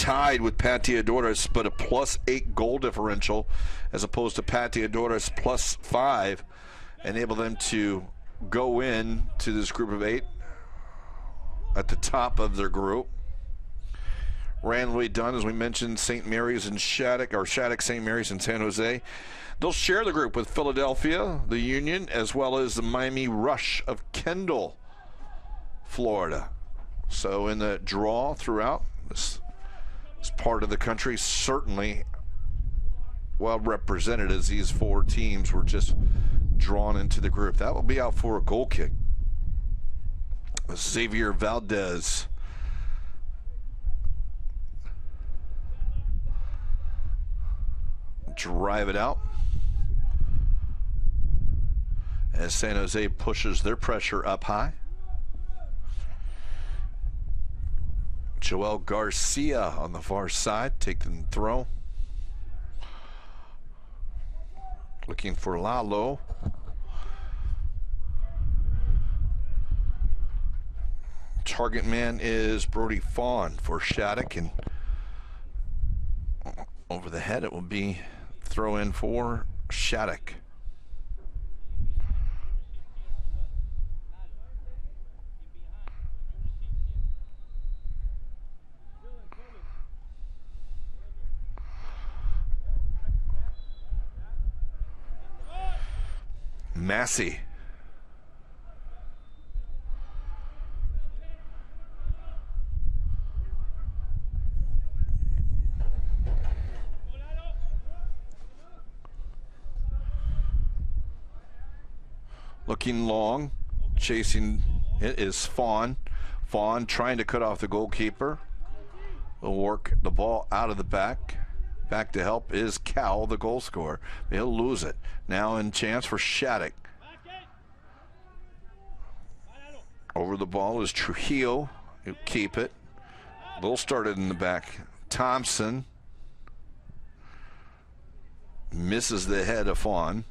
tied with Patiadores, but a +8 goal differential as opposed to Patiadores +5, enable them to go in to this group of 8 at the top of their group. Randomly done, as we mentioned, St. Mary's and Shattuck, or Shattuck, St. Mary's, and San Jose. They'll share the group with Philadelphia, the Union, as well as the Miami Rush of Kendall, Florida. So in the draw throughout, this part of the country certainly well represented, as these 4 teams were just drawn into the group. That will be out for a goal kick. Xavier Valdez. Drive it out as San Jose pushes their pressure up high. Joel Garcia on the far side taking the throw. Looking for Lalo. Target man is Brody Fawn for Shattuck, and over the head it will be throw in for Shattuck. Massey. Looking long, chasing it is Fawn. Fawn trying to cut off the goalkeeper. Will work the ball out of the back. Back to help is Cowell, the goal scorer. He'll lose it. Now in chance for Shattuck. Over the ball is Trujillo. He'll keep it. Little started in the back. Thompson misses the head of Fawn.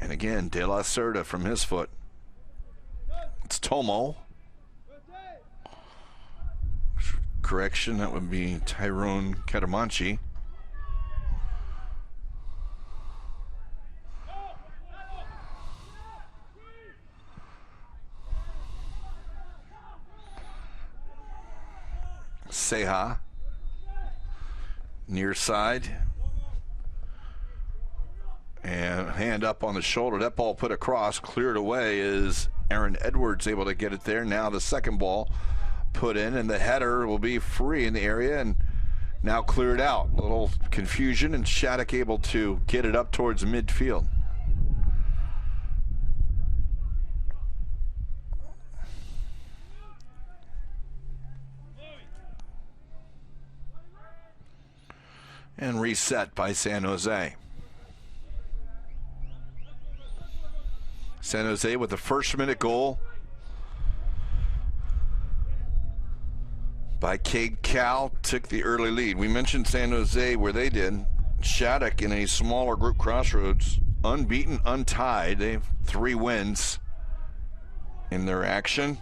And again, De La Cerda from his foot. It's Tomo. Correction, that would be Tyrone Catamanchi. Seha. Near side. And hand up on the shoulder. That ball put across, cleared away. Is Aaron Edwards able to get it there? Now the second ball put in, and the header will be free in the area and now cleared out. A little confusion, and Shattuck able to get it up towards midfield. And reset by San Jose. San Jose with the first-minute goal by Cade Cowell took the early lead. We mentioned San Jose where they did. Shattuck in a smaller group crossroads, unbeaten, untied. They have 3 wins in their action.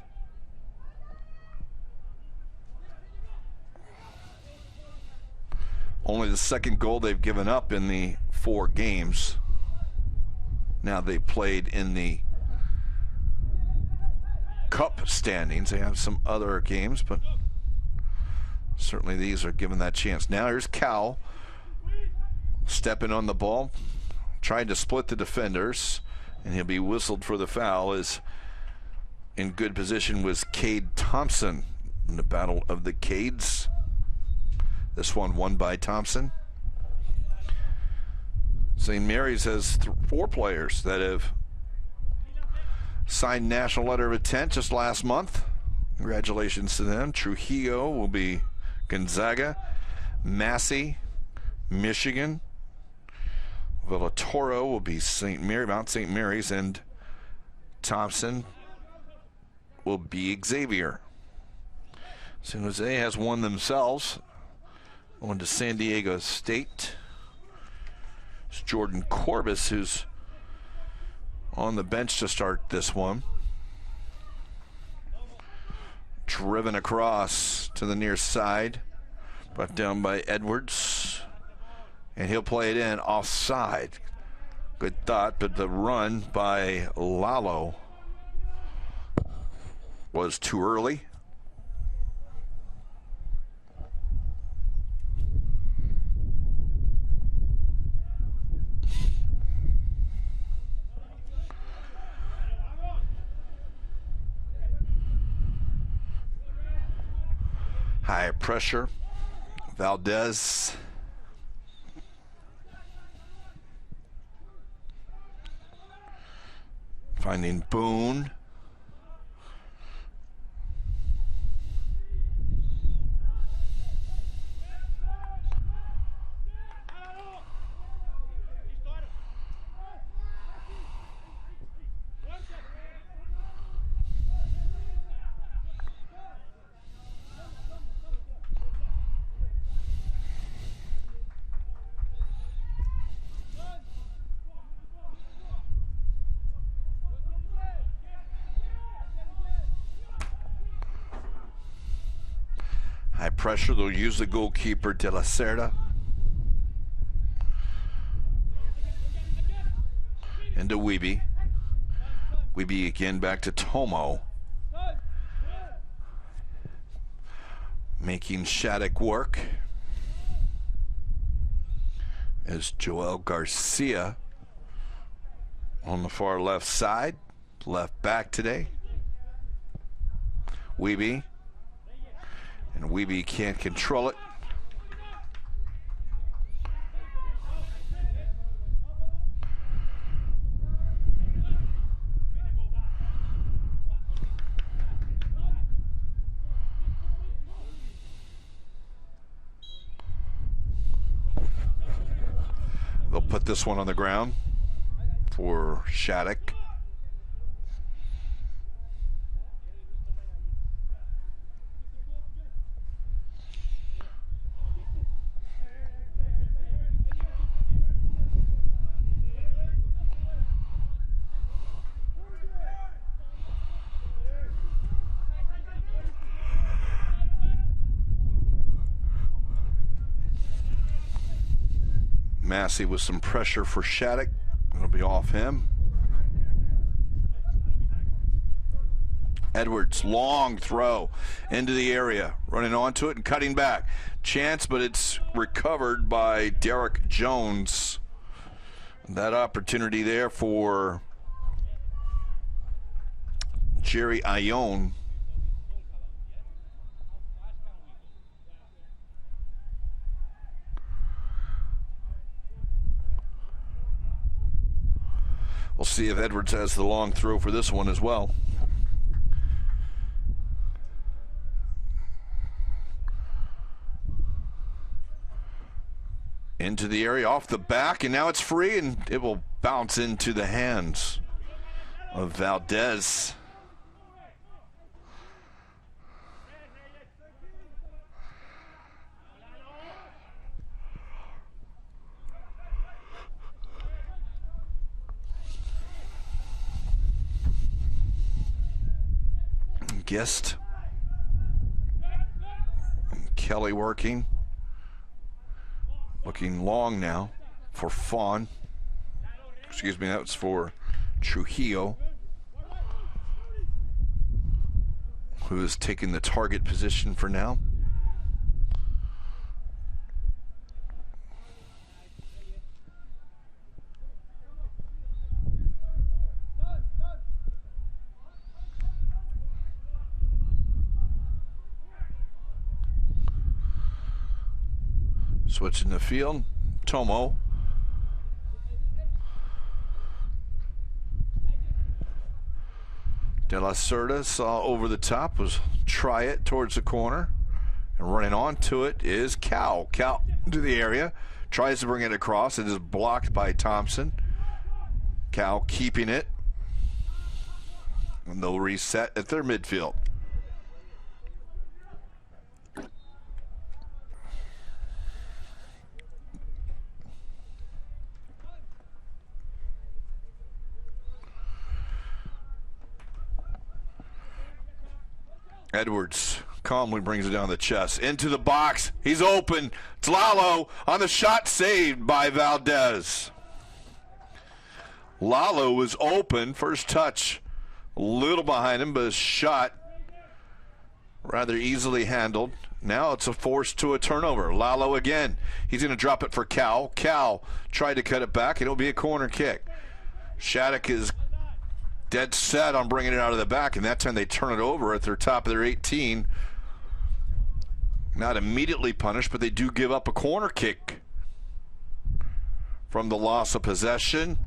Only the second goal they've given up in the 4 games. Now they played in the cup standings. They have some other games, but certainly these are given that chance. Now here's Cowell stepping on the ball, trying to split the defenders, and he'll be whistled for the foul. As in good position was Cade Thompson in the battle of the Cades. This one won by Thompson. St. Mary's has 4 players that have signed national letter of intent just last month. Congratulations to them. Trujillo will be Gonzaga. Massey, Michigan. Villatoro will be Mount St. Mary's, and Thompson will be Xavier. San Jose has won themselves. Going to San Diego State. It's Jordan Corbis, who's on the bench to start this one. Driven across to the near side. Brought down by Edwards. And he'll play it in offside. Good thought, but the run by Lalo was too early. High pressure. Valdez. Finding Boone. High pressure, they'll use the goalkeeper De La Cerda. Into Weeby. Weeby again back to Tomo. Making Shattuck work. As Joel Garcia on the far left side. Left back today. Weeby. And Weeby can't control it. They'll put this one on the ground for Shattuck. Massey with some pressure for Shattuck. It'll be off him. Edwards, long throw into the area, running onto it and cutting back. Chance, but it's recovered by Derek Jones. That opportunity there for Jerry Ione. We'll see if Edwards has the long throw for this one as well. Into the area, off the back, and now it's free, and it will bounce into the hands of Valdez. Gist. Kelly working. Looking long now for Fawn. Excuse me, that's for Trujillo, who is taking the target position for now. Switching the field, Tomo. De La Cerda saw over the top, was try it towards the corner, and running onto it is Cal. Cal to the area, tries to bring it across, it is blocked by Thompson. Cal keeping it, and they'll reset at their midfield. Edwards calmly brings it down the chest. Into the box. He's open. It's Lalo on the shot, saved by Valdez. Lalo was open. First touch a little behind him, but his shot rather easily handled. Now it's a force to a turnover. Lalo again. He's going to drop it for Cal. Cal tried to cut it back. It'll be a corner kick. Shattuck is dead set on bringing it out of the back, and that time they turn it over at their top of their 18. Not immediately punished, but they do give up a corner kick from the loss of possession.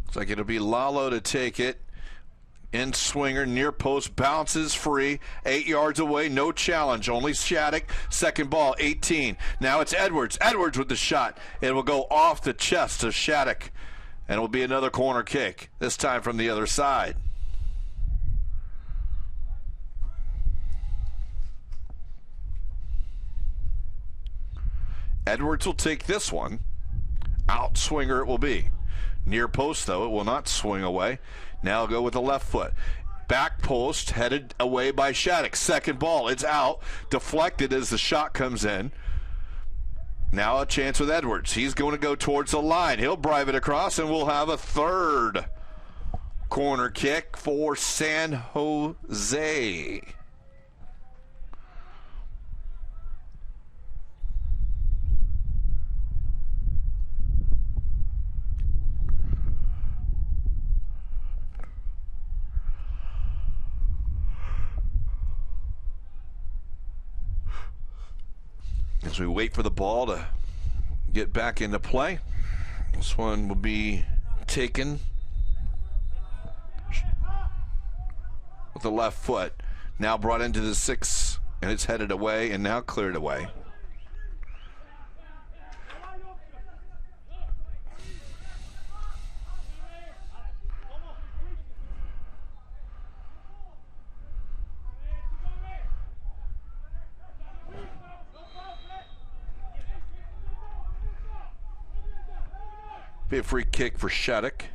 Looks like it'll be Lalo to take it. In swinger, near post, bounces free, 8 yards away, no challenge, only Shattuck. Second ball, 18. Now it's Edwards. Edwards with the shot. It will go off the chest of Shattuck, and it will be another corner kick, this time from the other side. Edwards will take this one. Out swinger it will be. Near post, though, it will not swing away. Now go with the left foot. Back post, headed away by Shattuck. Second ball, it's out. Deflected as the shot comes in. Now a chance with Edwards. He's going to go towards the line. He'll drive it across, and we'll have a third corner kick for San Jose. As we wait for the ball to get back into play, this one will be taken with the left foot. Now brought into the 6, and it's headed away and now cleared away. Be a free kick for Shattuck.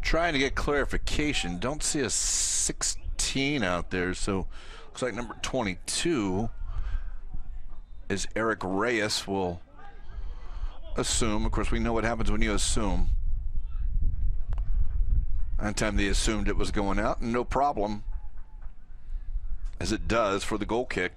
Trying to get clarification. Don't see a 16 out there, so looks like number 22 is Eric Reyes. Will assume. Of course, we know what happens when you assume. That time they assumed it was going out, and no problem, as it does for the goal kick.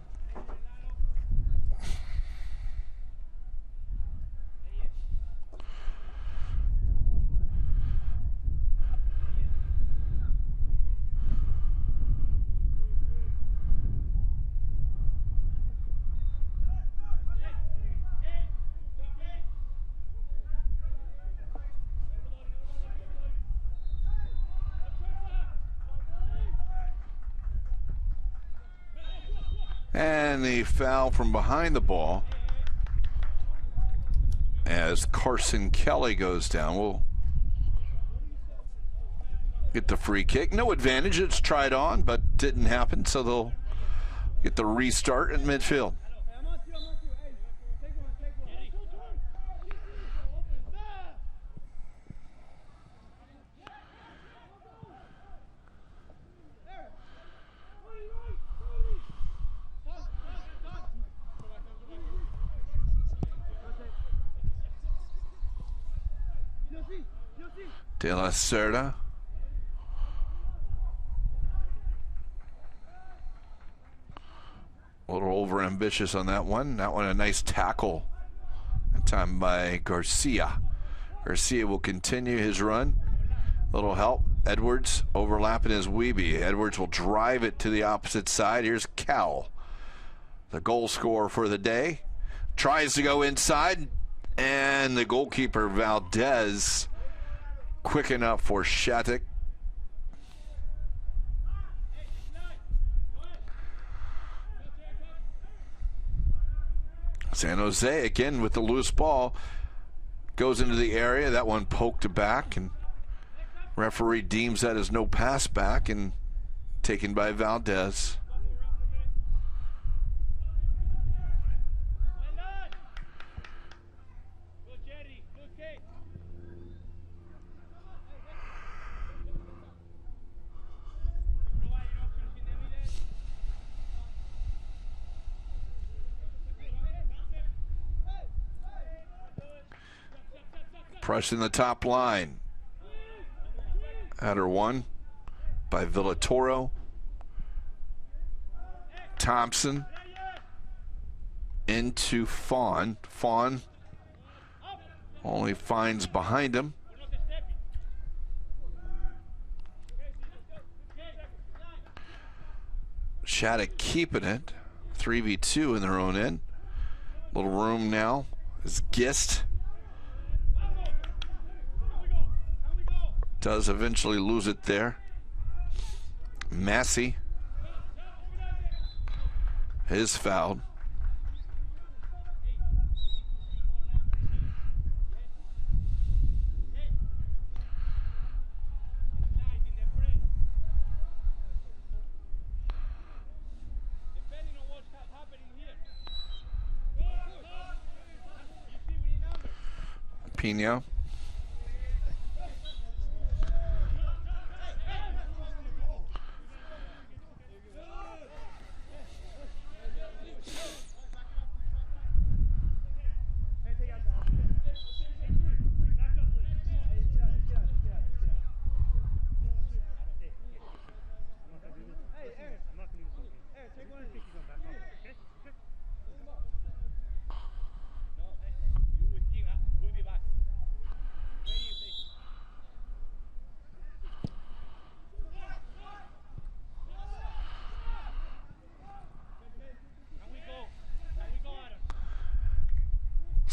And the foul from behind the ball as Carson Kelly goes down. We'll get the free kick. No advantage. It's tried on, but didn't happen, so they'll get the restart at midfield. De La Cerda. A little over ambitious on that one. That one a nice tackle. That time by Garcia. Garcia will continue his run. A little help. Edwards overlapping his Weeby. Edwards will drive it to the opposite side. Here's Cal, the goal scorer for the day. Tries to go inside, and the goalkeeper Valdez quick enough for Shattuck. San Jose again with the loose ball. Goes into the area. That one poked back, and referee deems that as no pass back and taken by Valdez. Pressing the top line. Header one by Villatoro. Thompson into Fawn. Fawn only finds behind him. Shattuck keeping it. 3v2 in their own end. Little room now is Gist. Does eventually lose it there. Massey is fouled. Pino.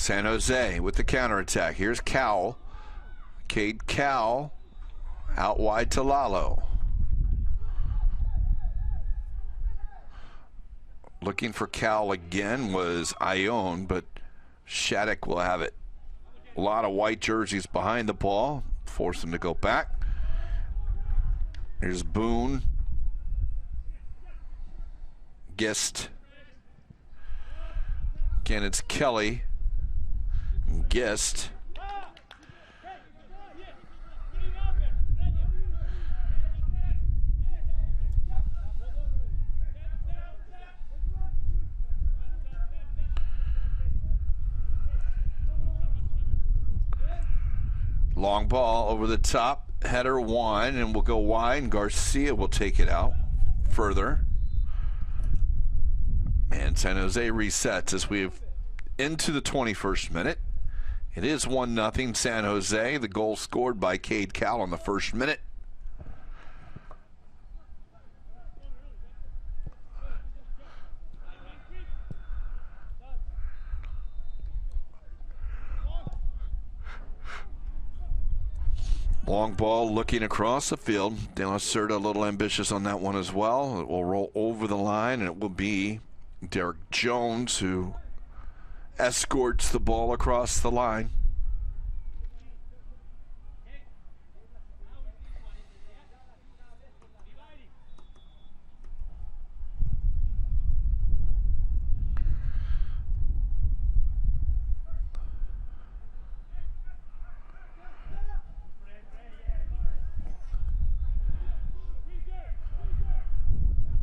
San Jose with the counterattack. Here's Cowell. Cade Cowell out wide to Lalo. Looking for Cowell again was Ione, but Shattuck will have it. A lot of white jerseys behind the ball. Force them to go back. Here's Boone. Gist. Again, it's Kelly. Gist. Long ball over the top. Header one, and we'll go wide, and Garcia will take it out further. And San Jose resets as we've into the 21st minute. It is 1-0 San Jose. The goal scored by Cade Cowell in the first minute. Long ball looking across the field. De La Cerda a little ambitious on that one as well. It will roll over the line, and it will be Derek Jones who escorts the ball across the line.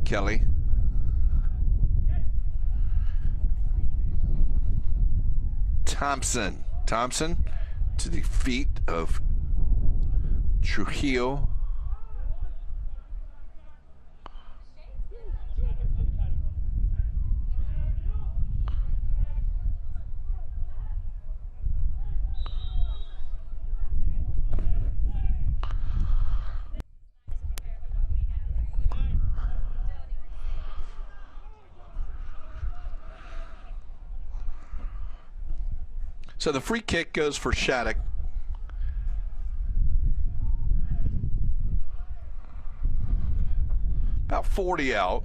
Kelly. Thompson to the feet of Trujillo. So the free kick goes for Shattuck. About 40 out.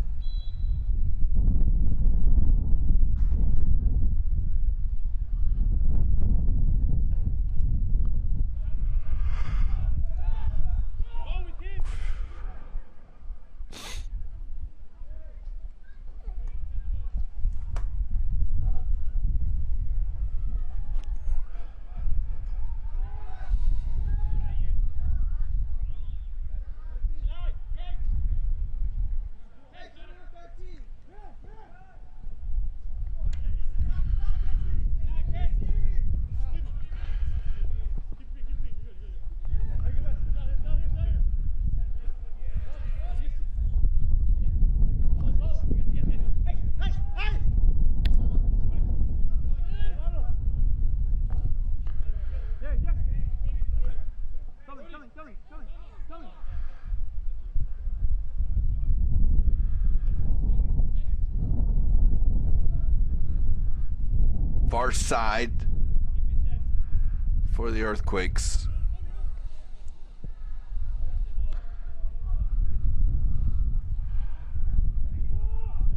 far side for the Earthquakes.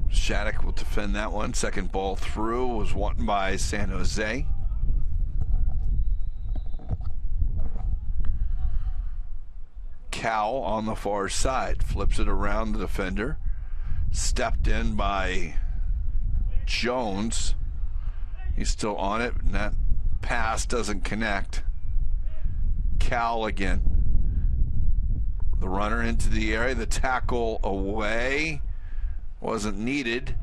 Shattuck will defend that one. Second ball through was won by San Jose. Cowell on the far side flips it around the defender. Stepped in by Jones. He's still on it, and that pass doesn't connect. Cowell again. The runner into the area. The tackle away. Wasn't needed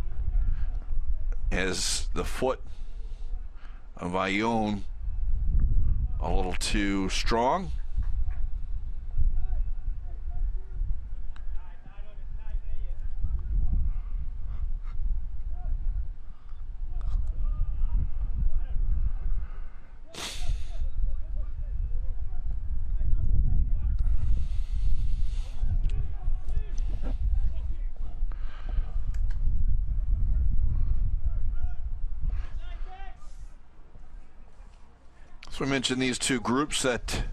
as the foot of Ione a little too strong. So we mentioned these two groups that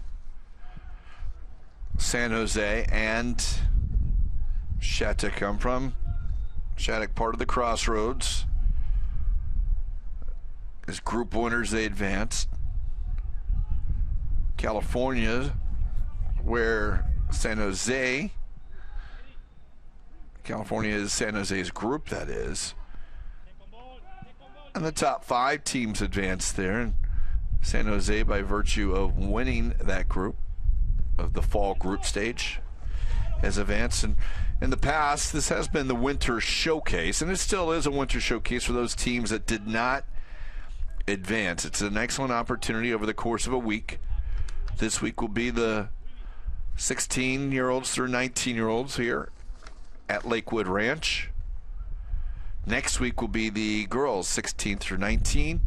San Jose and Shattuck come from. Shattuck part of the Crossroads. As group winners, they advanced. California, where San Jose, California is San Jose's group, that is. And the top 5 teams advanced there. San Jose, by virtue of winning that group of the fall group stage, has advanced. And in the past, this has been the winter showcase, and it still is a winter showcase for those teams that did not advance. It's an excellent opportunity over the course of a week. This week will be the 16-year-olds through 19-year-olds here at Lakewood Ranch. Next week will be the girls, 16 through 19.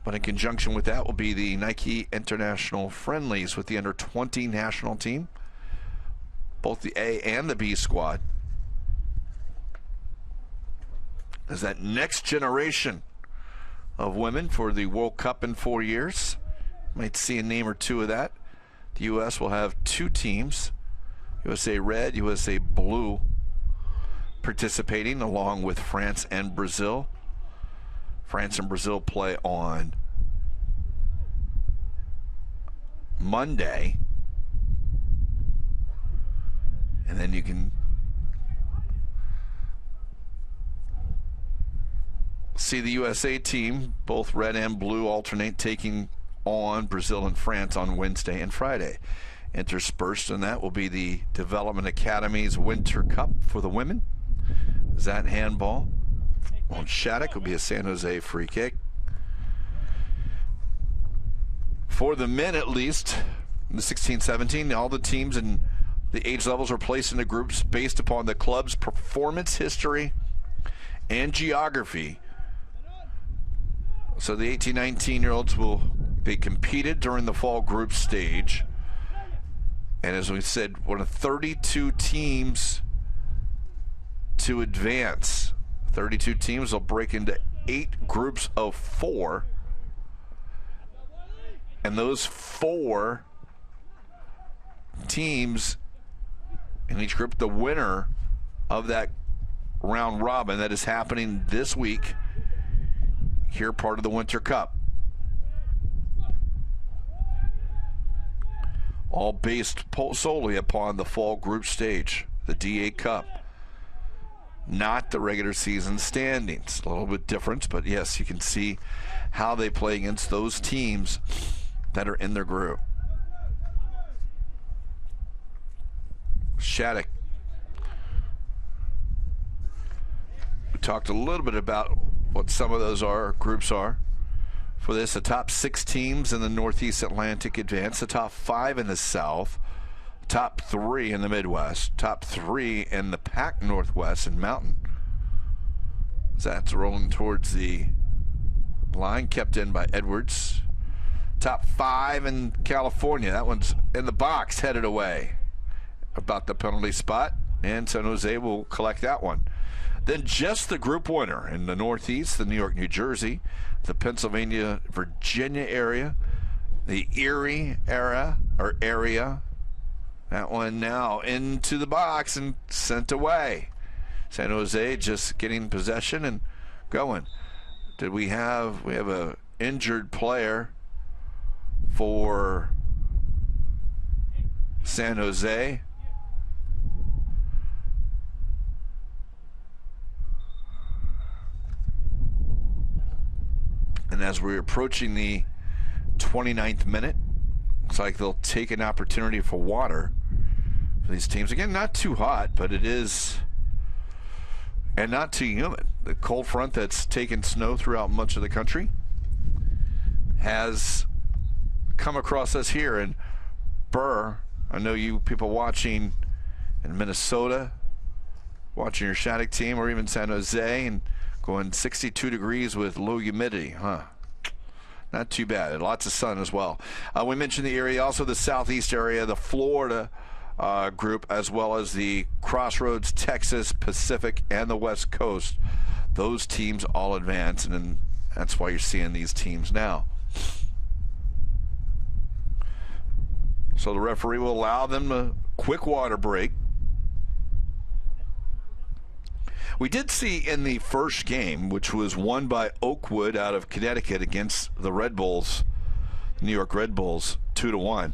But in conjunction with that will be the Nike International Friendlies with the under-20 national team, both the A and the B squad. As that next generation of women for the World Cup in 4 years. Might see a name or two of that. The U.S. will have 2 teams, USA Red, USA Blue, participating along with France and Brazil. France and Brazil play on Monday. And then you can see the USA team, both red and blue, alternate taking on Brazil and France on Wednesday and Friday. Interspersed in that will be the Development Academy's Winter Cup for the women. Is that handball? On Shattuck will be a San Jose free kick. For the men, at least, the 16-17, all the teams and the age levels are placed into groups based upon the club's performance history and geography. So the 18-19-year-olds they competed during the fall group stage. And as we said, one of 32 teams to advance. 32 teams will break into 8 groups of 4. And those 4 teams in each group, the winner of that round robin that is happening this week, here part of the Winter Cup. All based solely upon the fall group stage, the D8 Cup. Not the regular season standings. A little bit different, but yes, you can see how they play against those teams that are in their group. Shattuck. We talked a little bit about what some of those groups are. For this, the top 6 teams in the Northeast Atlantic advance, the top 5 in the South, top 3 in the Midwest, top 3 in the Pac Northwest and Mountain. That's rolling towards the line, kept in by Edwards. Top 5 in California. That one's in the box, headed away about the penalty spot, and San Jose will collect that one. Then just the group winner in the Northeast, the New York, New Jersey, the Pennsylvania, Virginia area, the Erie area. That one now into the box and sent away. San Jose just getting possession and going. We have a injured player for San Jose. And as we're approaching the 29th minute, looks like they'll take an opportunity for water for these teams. Again, not too hot, but it is, and not too humid. The cold front that's taken snow throughout much of the country has come across us here in Burr. I know you people watching in Minnesota, watching your Shattuck team, or even San Jose, and going 62 degrees with low humidity, huh? Not too bad. And lots of sun as well. We mentioned the area, also the southeast area, the Florida group, as well as the Crossroads, Texas, Pacific, and the West Coast. Those teams all advance, and then that's why you're seeing these teams now. So the referee will allow them a quick water break. We did see in the first game, which was won by Oakwood out of Connecticut against the Red Bulls, New York Red Bulls, 2-1,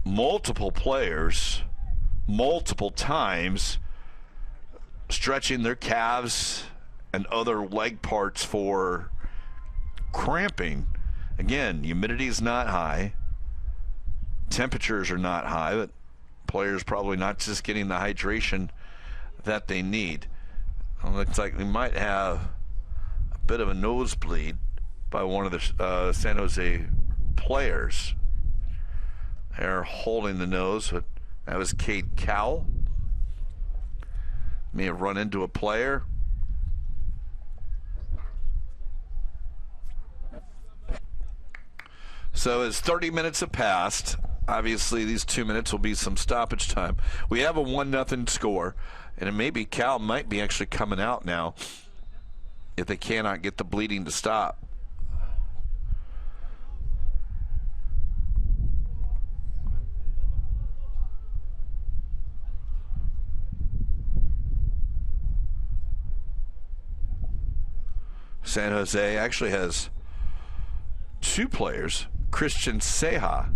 multiple players, multiple times, stretching their calves and other leg parts for cramping. Again, humidity is not high. Temperatures are not high, but players probably not just getting the hydration that they need. It looks like they might have a bit of a nosebleed by one of the San Jose players. They're holding the nose, but that was Cade Cowell. May have run into a player. So as 30 minutes have passed, obviously these 2 minutes will be some stoppage time. We have a 1-0 score, and it may be Cal might be actually coming out now if they cannot get the bleeding to stop. San Jose actually has two players, Christian Ceja.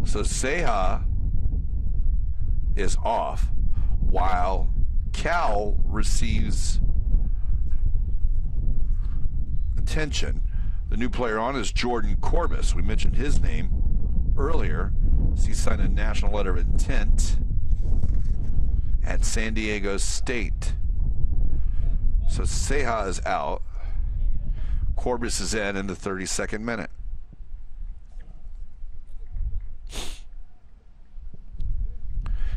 So Ceja is off while Cal receives attention. The new player on is Jordan Corbis. We mentioned his name earlier. He signed a national letter of intent at San Diego State. So Ceja is out. Corbis is in the 32nd minute.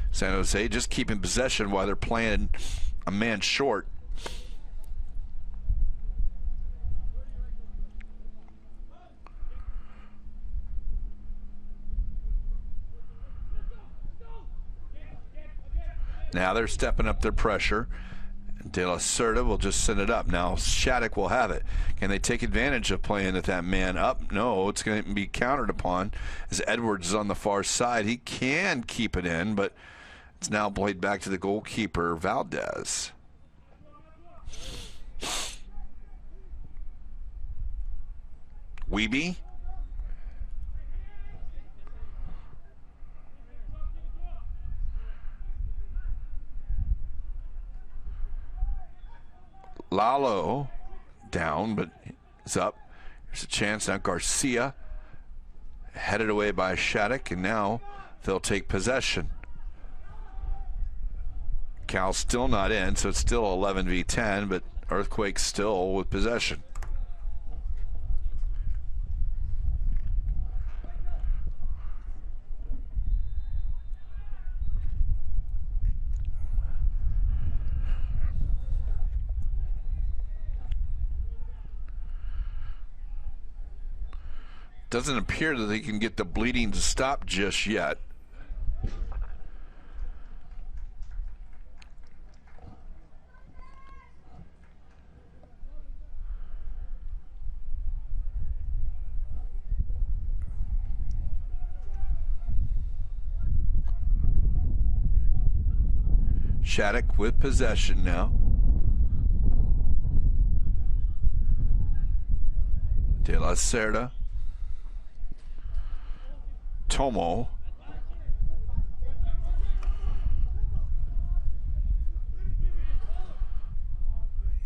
San Jose just keeping possession while they're playing a man short. Now they're stepping up their pressure. De La Cerda will just send it up. Now Shattuck will have it. Can they take advantage of playing with that man up? No, it's going to be countered upon as Edwards is on the far side. He can keep it in, but it's now played back to the goalkeeper, Valdez. Weeby. Lalo down, but it's up. There's a chance now. Garcia headed away by Shattuck, and now they'll take possession. Cal's still not in, so it's still 11v10, but Earthquake still with possession. Doesn't appear that they can get the bleeding to stop just yet. Shattuck with possession now. De La Cerda. Tomo.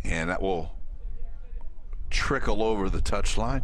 And that will trickle over the touchline.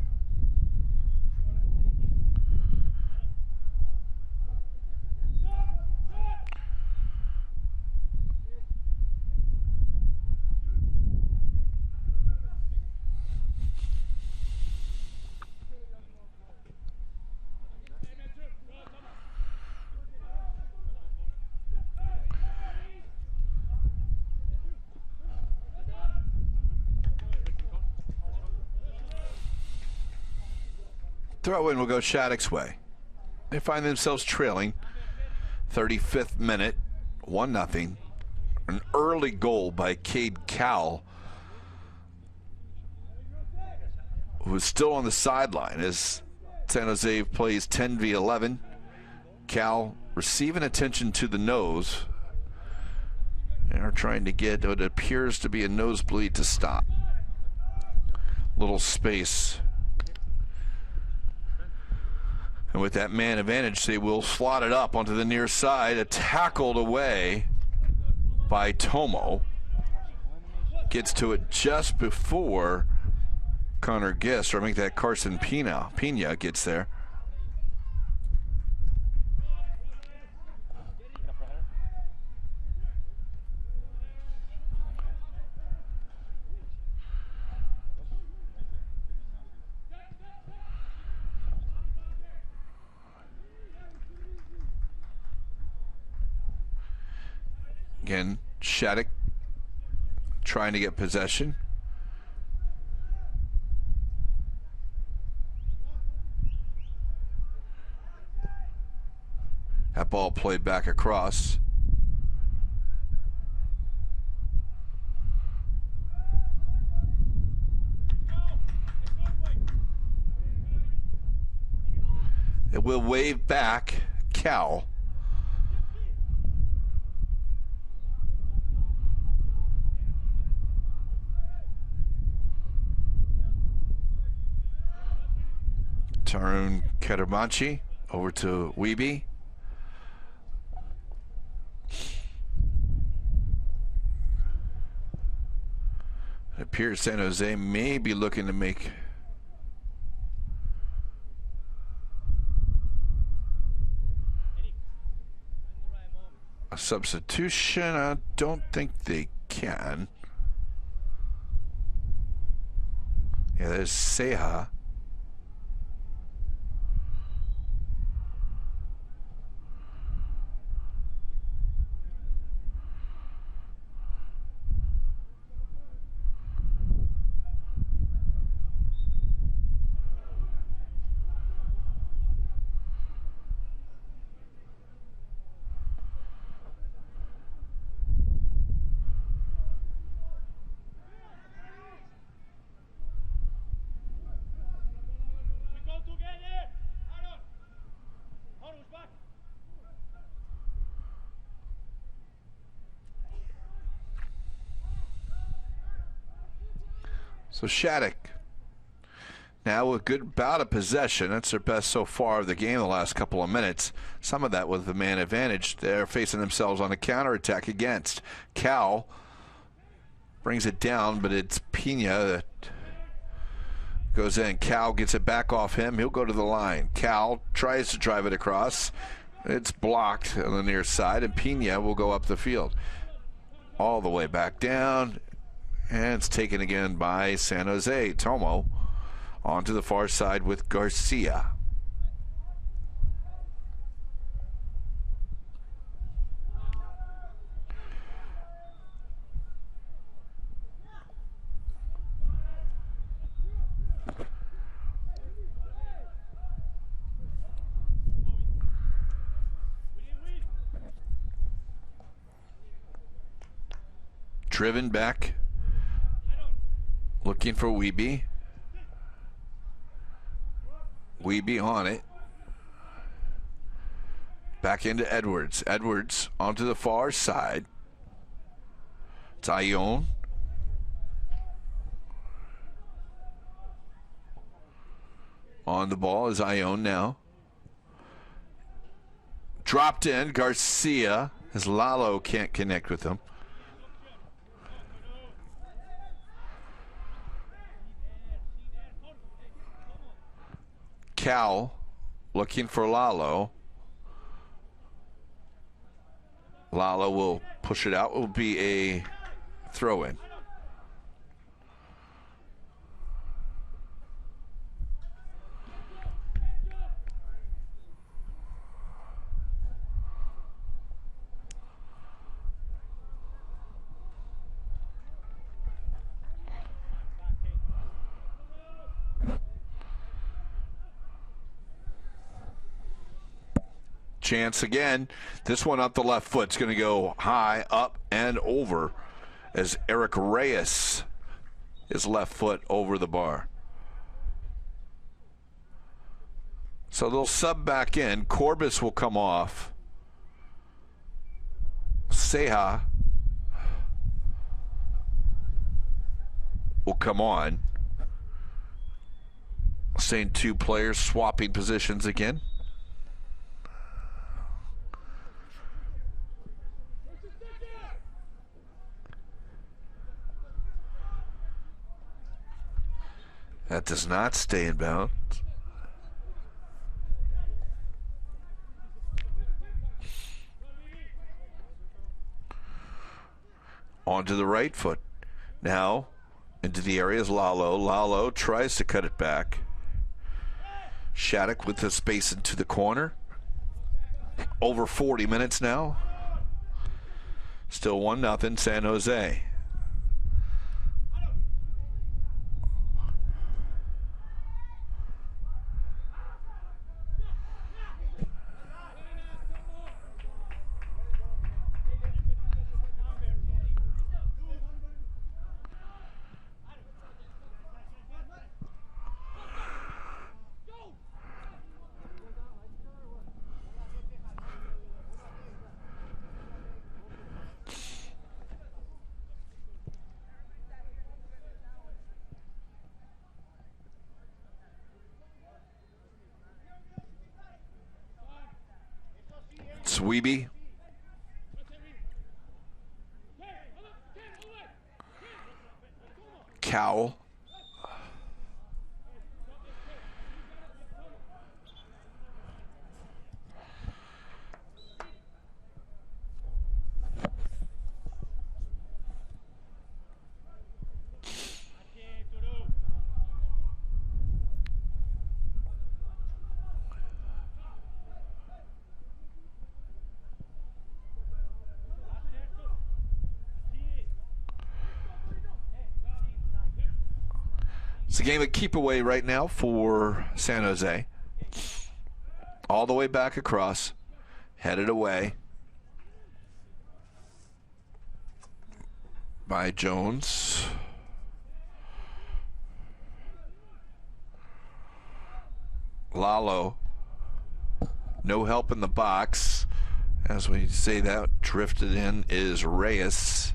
Throw in will go Shattuck's way. They find themselves trailing. 35th minute, 1-0. An early goal by Cade Cowell, who is still on the sideline as San Jose plays 10v11. Cowell receiving attention to the nose. They are trying to get what appears to be a nosebleed to stop. Little space. And with that man advantage, they will slot it up onto the near side. A tackled away by Tomo. Gets to it just before Connor Gist, or I think that Carson Pina gets there. Again, Shattuck trying to get possession. That ball played back across. It will wave back Cowell. Tarun Karamanchi over to Wiebe. It appears San Jose may be looking to make a substitution. I don't think they can. Yeah, there's Seha. So Shattuck now with a good bout of possession. That's their best so far of the game the last couple of minutes. Some of that with the man advantage. They're facing themselves on a counterattack against. Cowell brings it down, but it's Pina that goes in. Cowell gets it back off him. He'll go to the line. Cowell tries to drive it across. It's blocked on the near side, and Pina will go up the field. All the way back down. And it's taken again by San Jose. Tomo onto the far side with Garcia. Driven back. Looking for Wiebe. Wiebe on it. Back into Edwards. Edwards onto the far side. It's Ione. On the ball is Ione now. Dropped in, Garcia, as Lalo can't connect with him. Cal looking for Lalo. Lalo will push it out. It will be a throw-in. Chance again. This one up the left foot. It's going to go high, up, and over as Eric Reyes is left foot over the bar. So they'll sub back in. Corbis will come off. Seja will come on. Same two players swapping positions again. That does not stay in bounds. Onto the right foot. Now into the area is Lalo. Lalo tries to cut it back. Shattuck with the space into the corner. Over 40 minutes now. Still 1-0 San Jose. Sweeby. Cowell. It's a game of keep away right now for San Jose. All the way back across. Headed away by Jones. Lalo. No help in the box. As we say that, drifted in is Reyes.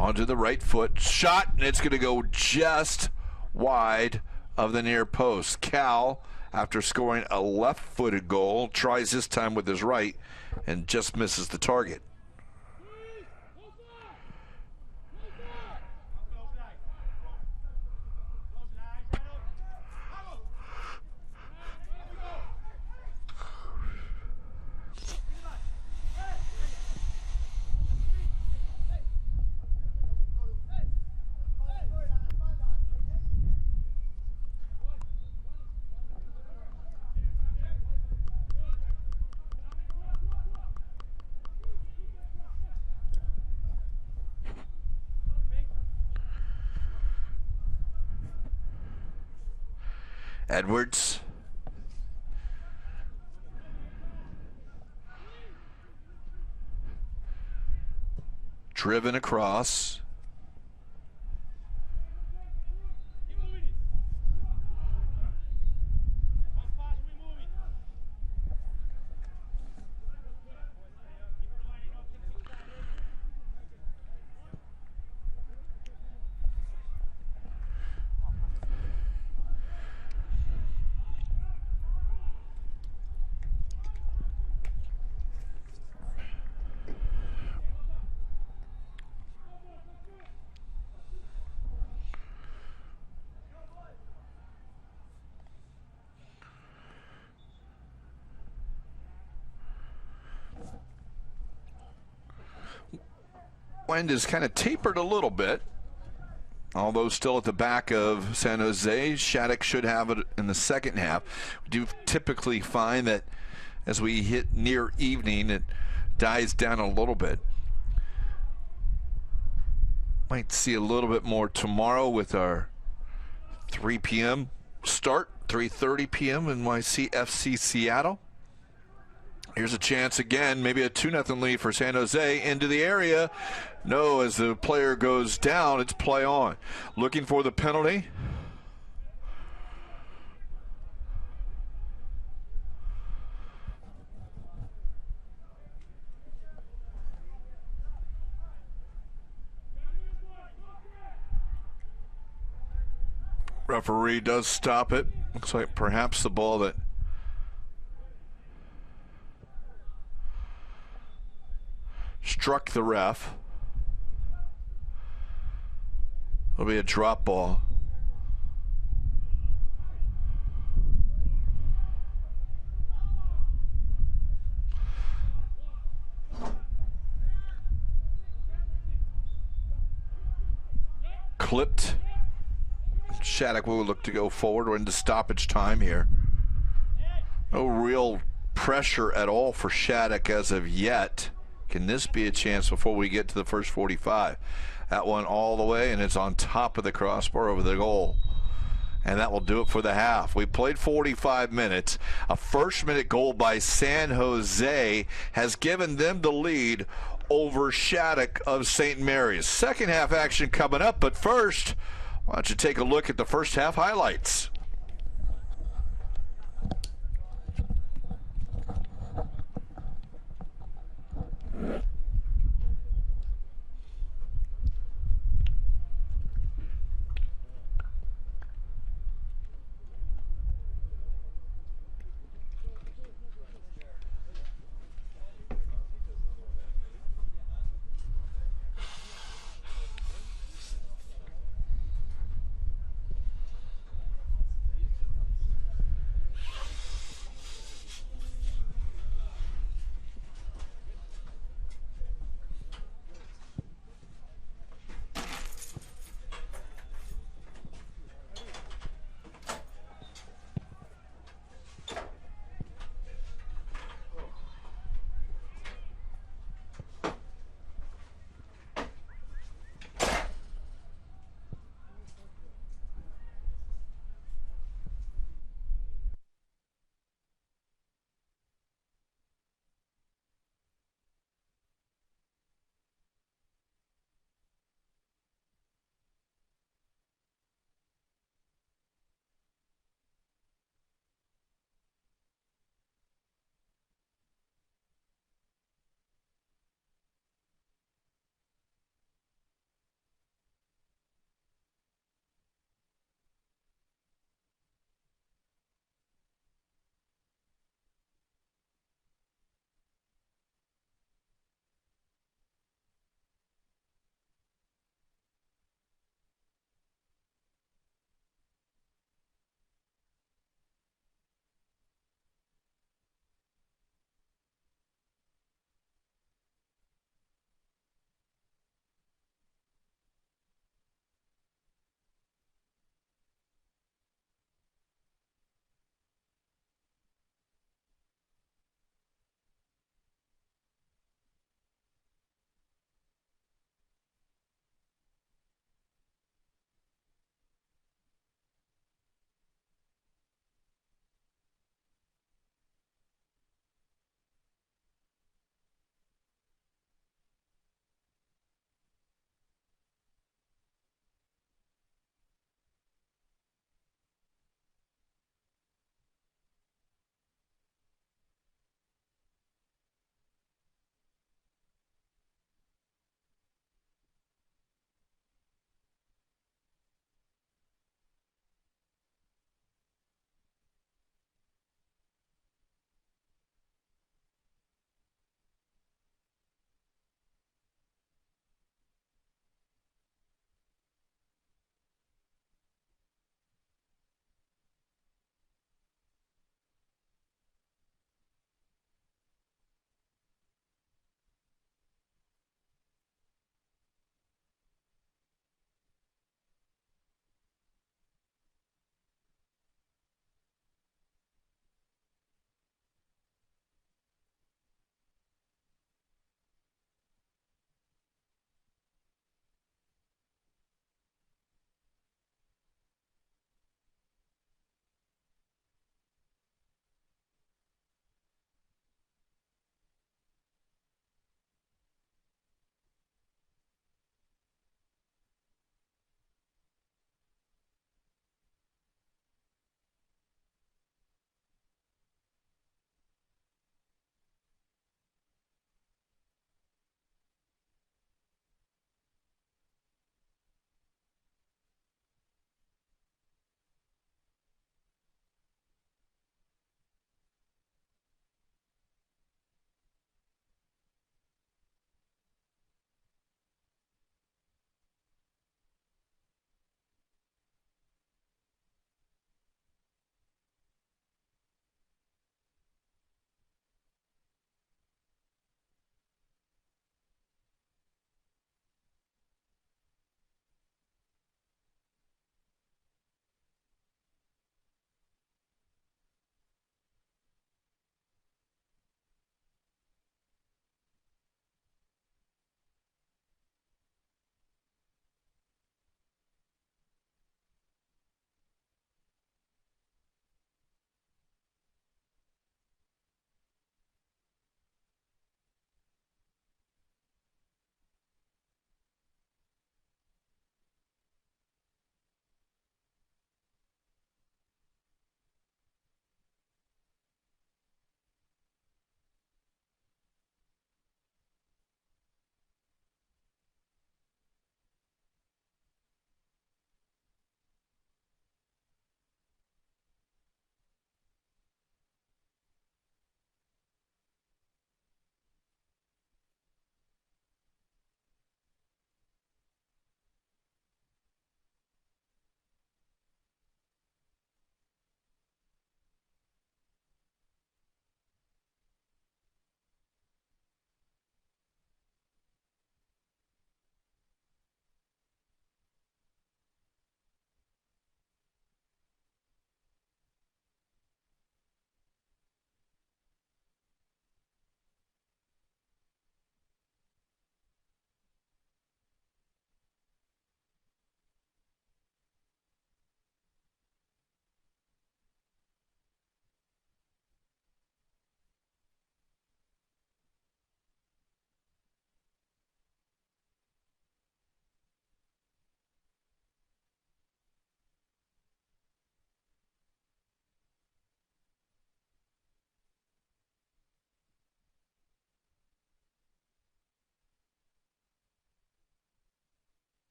Onto the right foot. Shot, and it's going to go just wide of the near post. Cal, after scoring a left-footed goal, tries this time with his right and just misses the target. Edwards. Driven across. Wind has kind of tapered a little bit, although still at the back of San Jose. Shattuck should have it in the second half. We do typically find that as we hit near evening, it dies down a little bit. Might see a little bit more tomorrow with our 3 p.m. start, 3:30 p.m. NYC FC Seattle. Here's a chance again, maybe a 2-0 lead for San Jose into the area. No, as the player goes down, it's play on. Looking for the penalty. Referee does stop it. Looks like perhaps the ball that struck the ref. It'll be a drop ball. Clipped. Shattuck will look to go forward. We're into stoppage time here. No real pressure at all for Shattuck as of yet. Can this be a chance before we get to the first 45? That one all the way, and it's on top of the crossbar over the goal. And that will do it for the half. We played 45 minutes. A first-minute goal by San Jose has given them the lead over Shattuck of St. Mary's. Second half action coming up, but first, why don't you take a look at the first half highlights?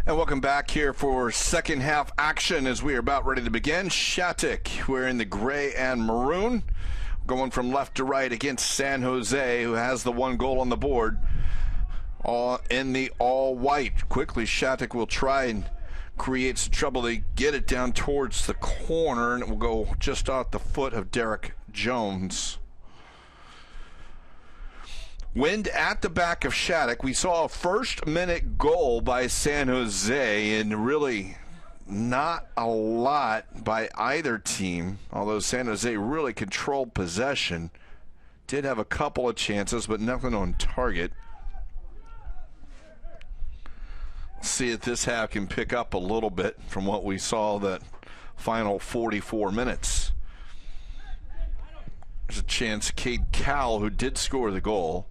And welcome back here for second half action as we are about ready to begin. Shattuck, we're in the gray and maroon, going from left to right against San Jose, who has the one goal on the board, all in the all white. Quickly, Shattuck will try and create some trouble. They get it down towards the corner, and it will go just off the foot of Derek Jones. Wind at the back of Shattuck. We saw a first-minute goal by San Jose, and really not a lot by either team, although San Jose really controlled possession. Did have a couple of chances, but nothing on target. See if this half can pick up a little bit from what we saw that final 44 minutes. There's a chance Cade Cowell, who did score the goal.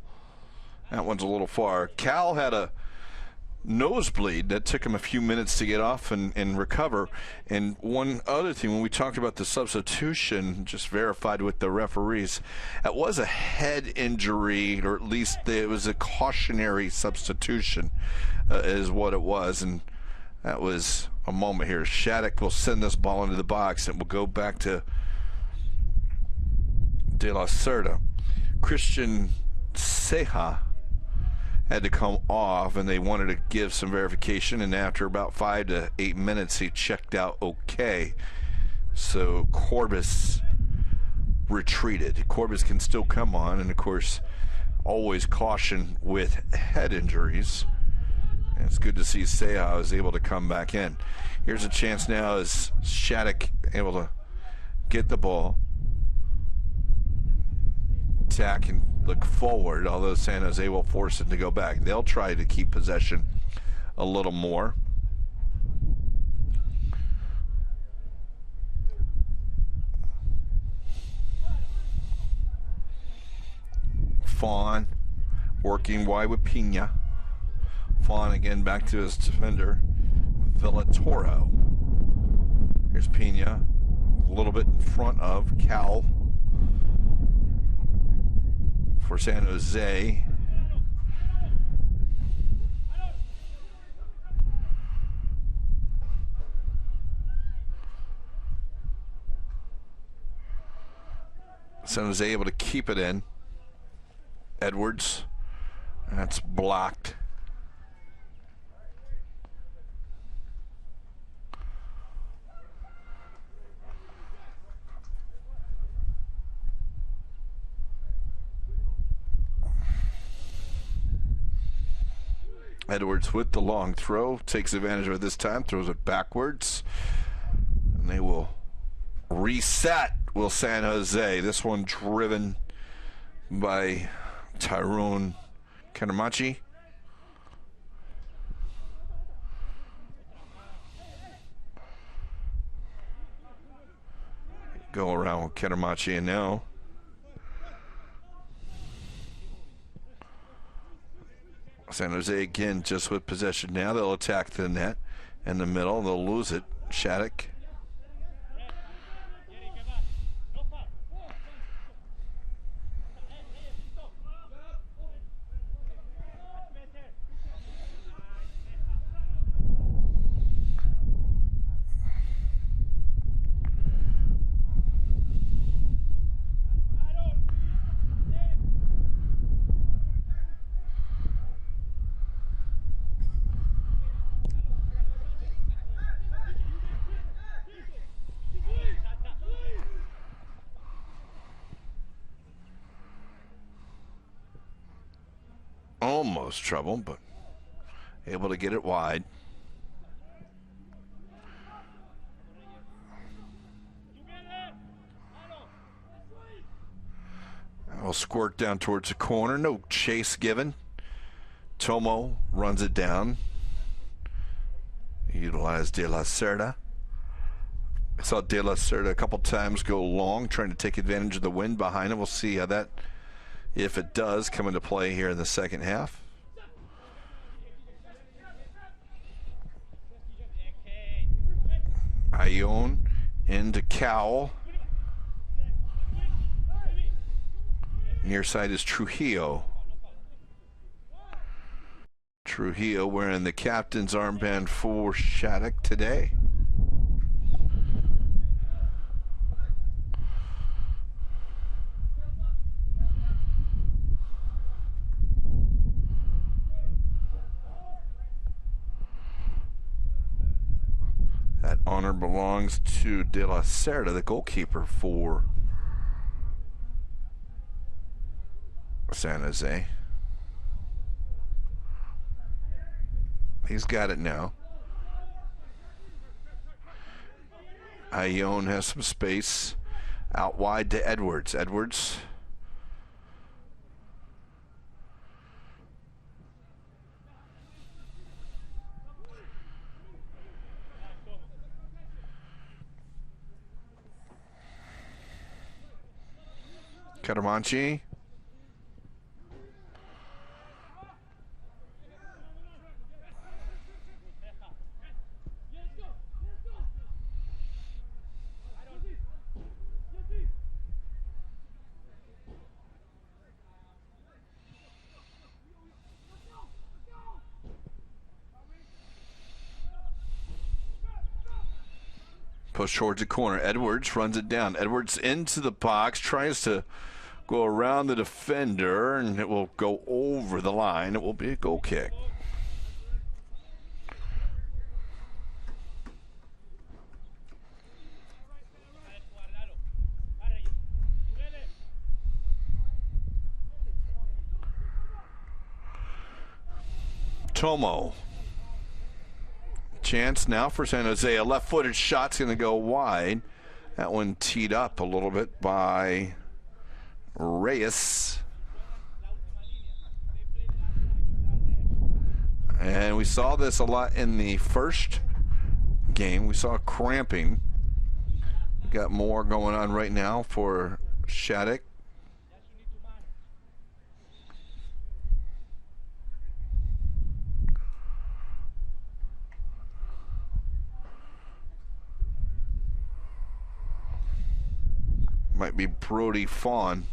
That one's a little far. Cal had a nosebleed that took him a few minutes to get off and recover. And one other thing, when we talked about the substitution, just verified with the referees, it was a head injury, or at least it was a cautionary substitution, is what it was. And that was a moment here. Shattuck will send this ball into the box, and will go back to De La Cerda. Christian Ceja had to come off, and they wanted to give some verification, and after about 5 to 8 minutes he checked out okay. So Corbis retreated. Corbis can still come on, and of course always caution with head injuries. And it's good to see Ceja is able to come back in. Here's a chance now as Shattuck able to get the ball, attack and look forward, although San Jose will force it to go back. They'll try to keep possession a little more. Fawn working wide with Pina. Fawn again back to his defender, Villatoro. Here's Pina, a little bit in front of Cal for San Jose. San Jose able to keep it in. Edwards, that's blocked. Edwards with the long throw, takes advantage of it this time, throws it backwards, and they will reset, will San Jose. This one driven by Tyrone Kanamachi. Go around with Kanamachi, and now San Jose again just with possession now. They'll attack the net in the middle. They'll lose it. Shattuck. Almost trouble, but able to get it wide. I'll squirt down towards the corner. No chase given. Tomo runs it down. Utilize De La Cerda. I saw De La Cerda a couple times go long, trying to take advantage of the wind behind him. We'll see how that, if it does, come into play here in the second half. Ione into Cowell. Near side is Trujillo. Trujillo wearing the captain's armband for Shattuck today. That honor belongs to De La Cerda, the goalkeeper for San Jose. He's got it now. Ione has some space. Out wide to Edwards. Edwards. Catamanchi. Push towards the corner. Edwards runs it down. Edwards into the box, tries to go around the defender, and it will go over the line. It will be a goal kick. Tomo. Chance now for San Jose. A left-footed shot's going to go wide. That one teed up a little bit by Reyes. And we saw this a lot in the first game. We saw cramping. We got more going on right now for Shattuck. Might be Brody Fawn.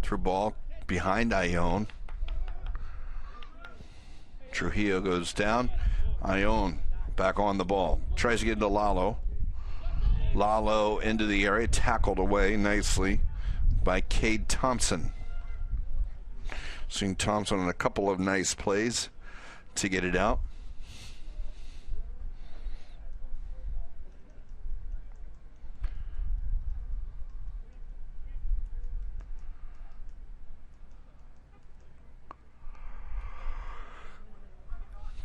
Through ball behind Ione. Trujillo goes down. Ione back on the ball. Tries to get into Lalo. Lalo into the area. Tackled away nicely by Cade Thompson. Seeing Thompson on a couple of nice plays to get it out.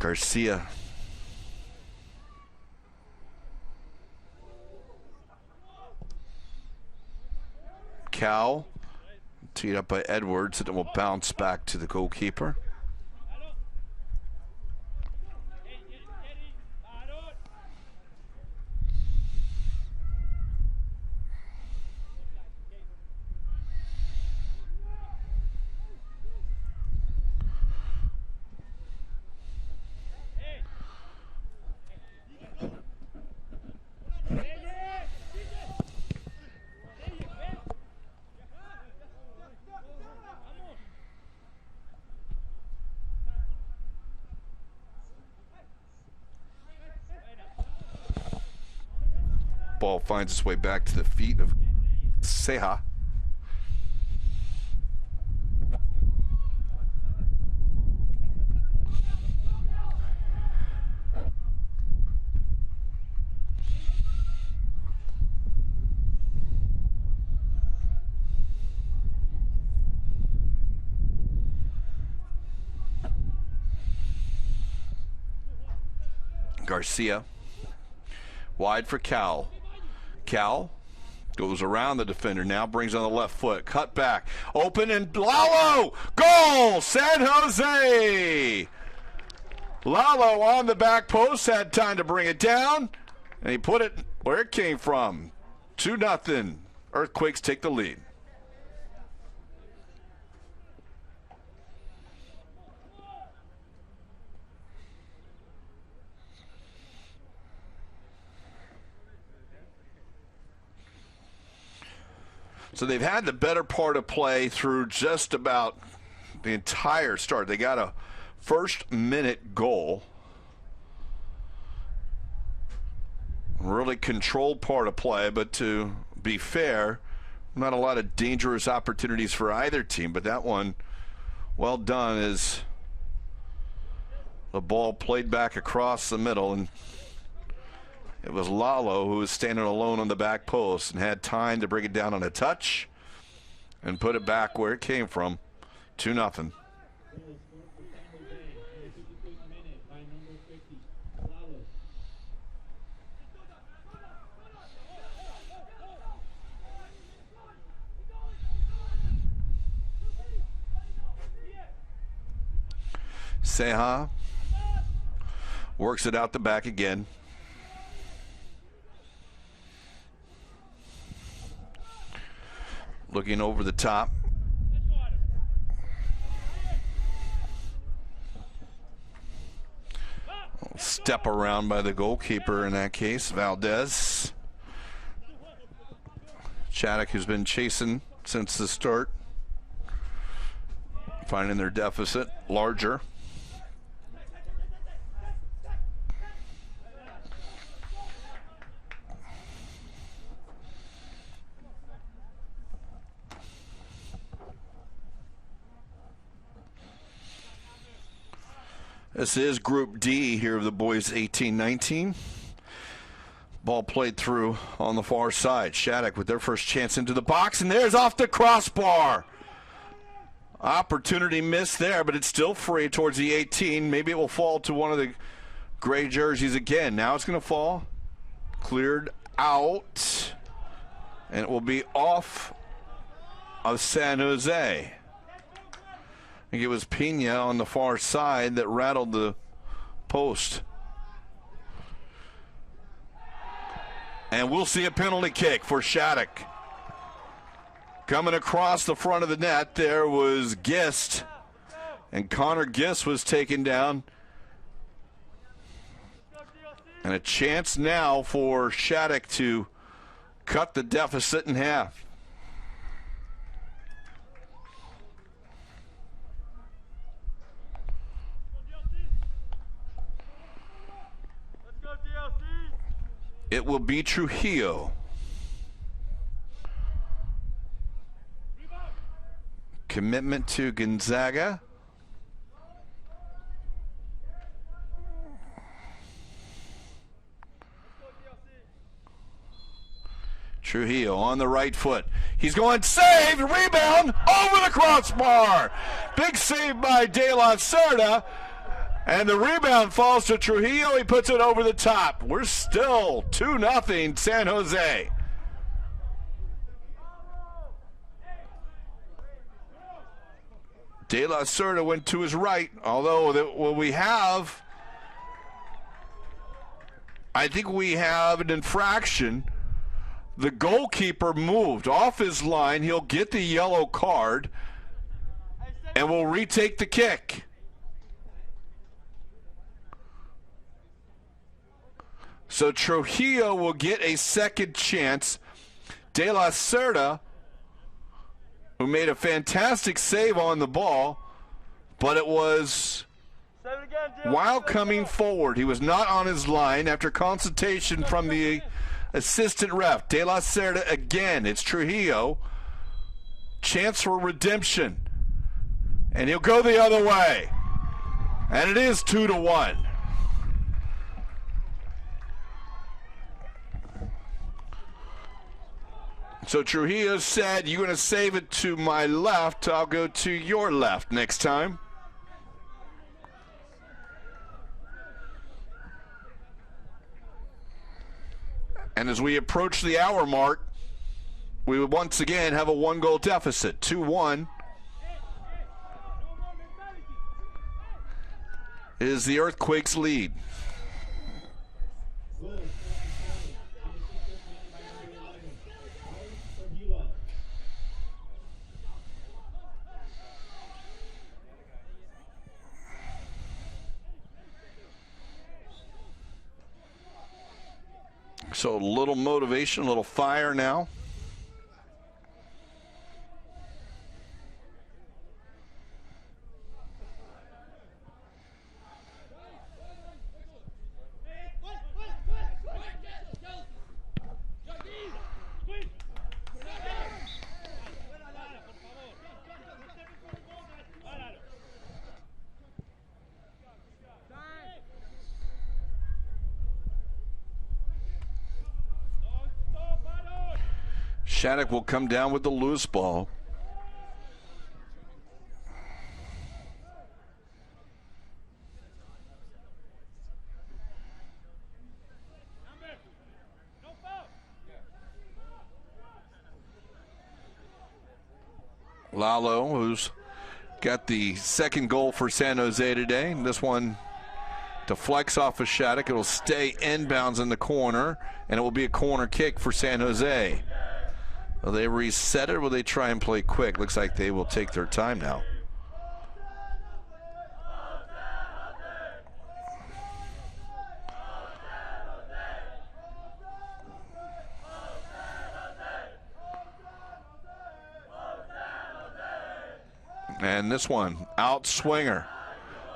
Garcia. Cal. Teed up by Edwards, and it will bounce back to the goalkeeper. Ball finds its way back to the feet of Ceja. Garcia. Wide for Cal. Cal Goes around the defender, now brings on the left foot. Cut back. Open and Lalo! Goal! San Jose! Lalo on the back post, had time to bring it down, and he put it where it came from. 2-0. Earthquakes take the lead. So they've had the better part of play through just about the entire start. They got a first-minute goal. Really controlled part of play, but to be fair, not a lot of dangerous opportunities for either team. But that one, well done, as the ball played back across the middle, and it was Lalo who was standing alone on the back post and had time to bring it down on a touch and put it back where it came from. 2-0. Seha works it out the back again. Looking over the top. Step around by the goalkeeper in that case, Valdez. Shattuck, who's been chasing since the start, finding their deficit larger. This is Group D here of the boys 18-19. Ball played through on the far side. Shattuck with their first chance into the box, and there's off the crossbar. Opportunity missed there, but it's still free towards the 18. Maybe it will fall to one of the gray jerseys again. Now it's going to fall. Cleared out. And it will be off of San Jose. I think it was Pena on the far side that rattled the post. And we'll see a penalty kick for Shattuck. Coming across the front of the net, there was Gist. And Connor Gist was taken down. And a chance now for Shattuck to cut the deficit in half. It will be Trujillo. Commitment to Gonzaga. Trujillo on the right foot. He's going saved, rebound, over the crossbar. Big save by De La Cerda. And the rebound falls to Trujillo. He puts it over the top. We're still 2-0 San Jose. De La Cerda went to his right, although what we have, I think we have an infraction. The goalkeeper moved off his line. He'll get the yellow card, and we'll retake the kick. So Trujillo will get a second chance. De La Cerda, who made a fantastic save on the ball, but it was while coming forward. He was not on his line after consultation from the assistant ref. De La Cerda again. It's Trujillo. Chance for redemption. And he'll go the other way. And it is 2-1. So Trujillo said, you're going to save it to my left. I'll go to your left next time. And as we approach the hour mark, we would once again have a 1-goal deficit. 2-1 is the Earthquakes' lead. So a little motivation, a little fire now. Shattuck will come down with the loose ball. Lalo, who's got the second goal for San Jose today. This one deflects off of Shattuck. It'll stay inbounds in the corner, and it will be a corner kick for San Jose. Will they reset it or will they try and play quick? Looks like they will take their time now. And this one, out swinger.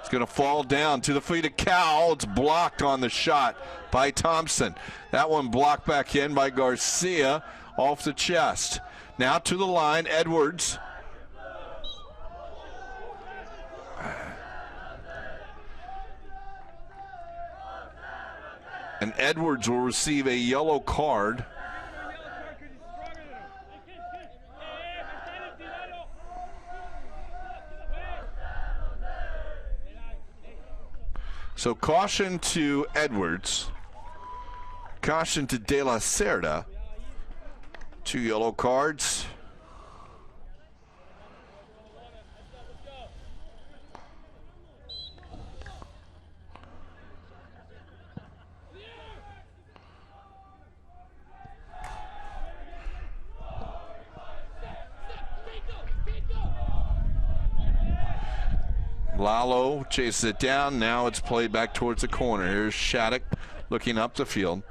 It's going to fall down to the feet of Cal. It's blocked on the shot by Thompson. That one blocked back in by Garcia off the chest. Now to the line, Edwards. And Edwards will receive a yellow card. So caution to Edwards, caution to De La Cerda, 2 yellow cards. Lalo chases it down. Now it's played back towards the corner. Here's Shattuck looking up the field.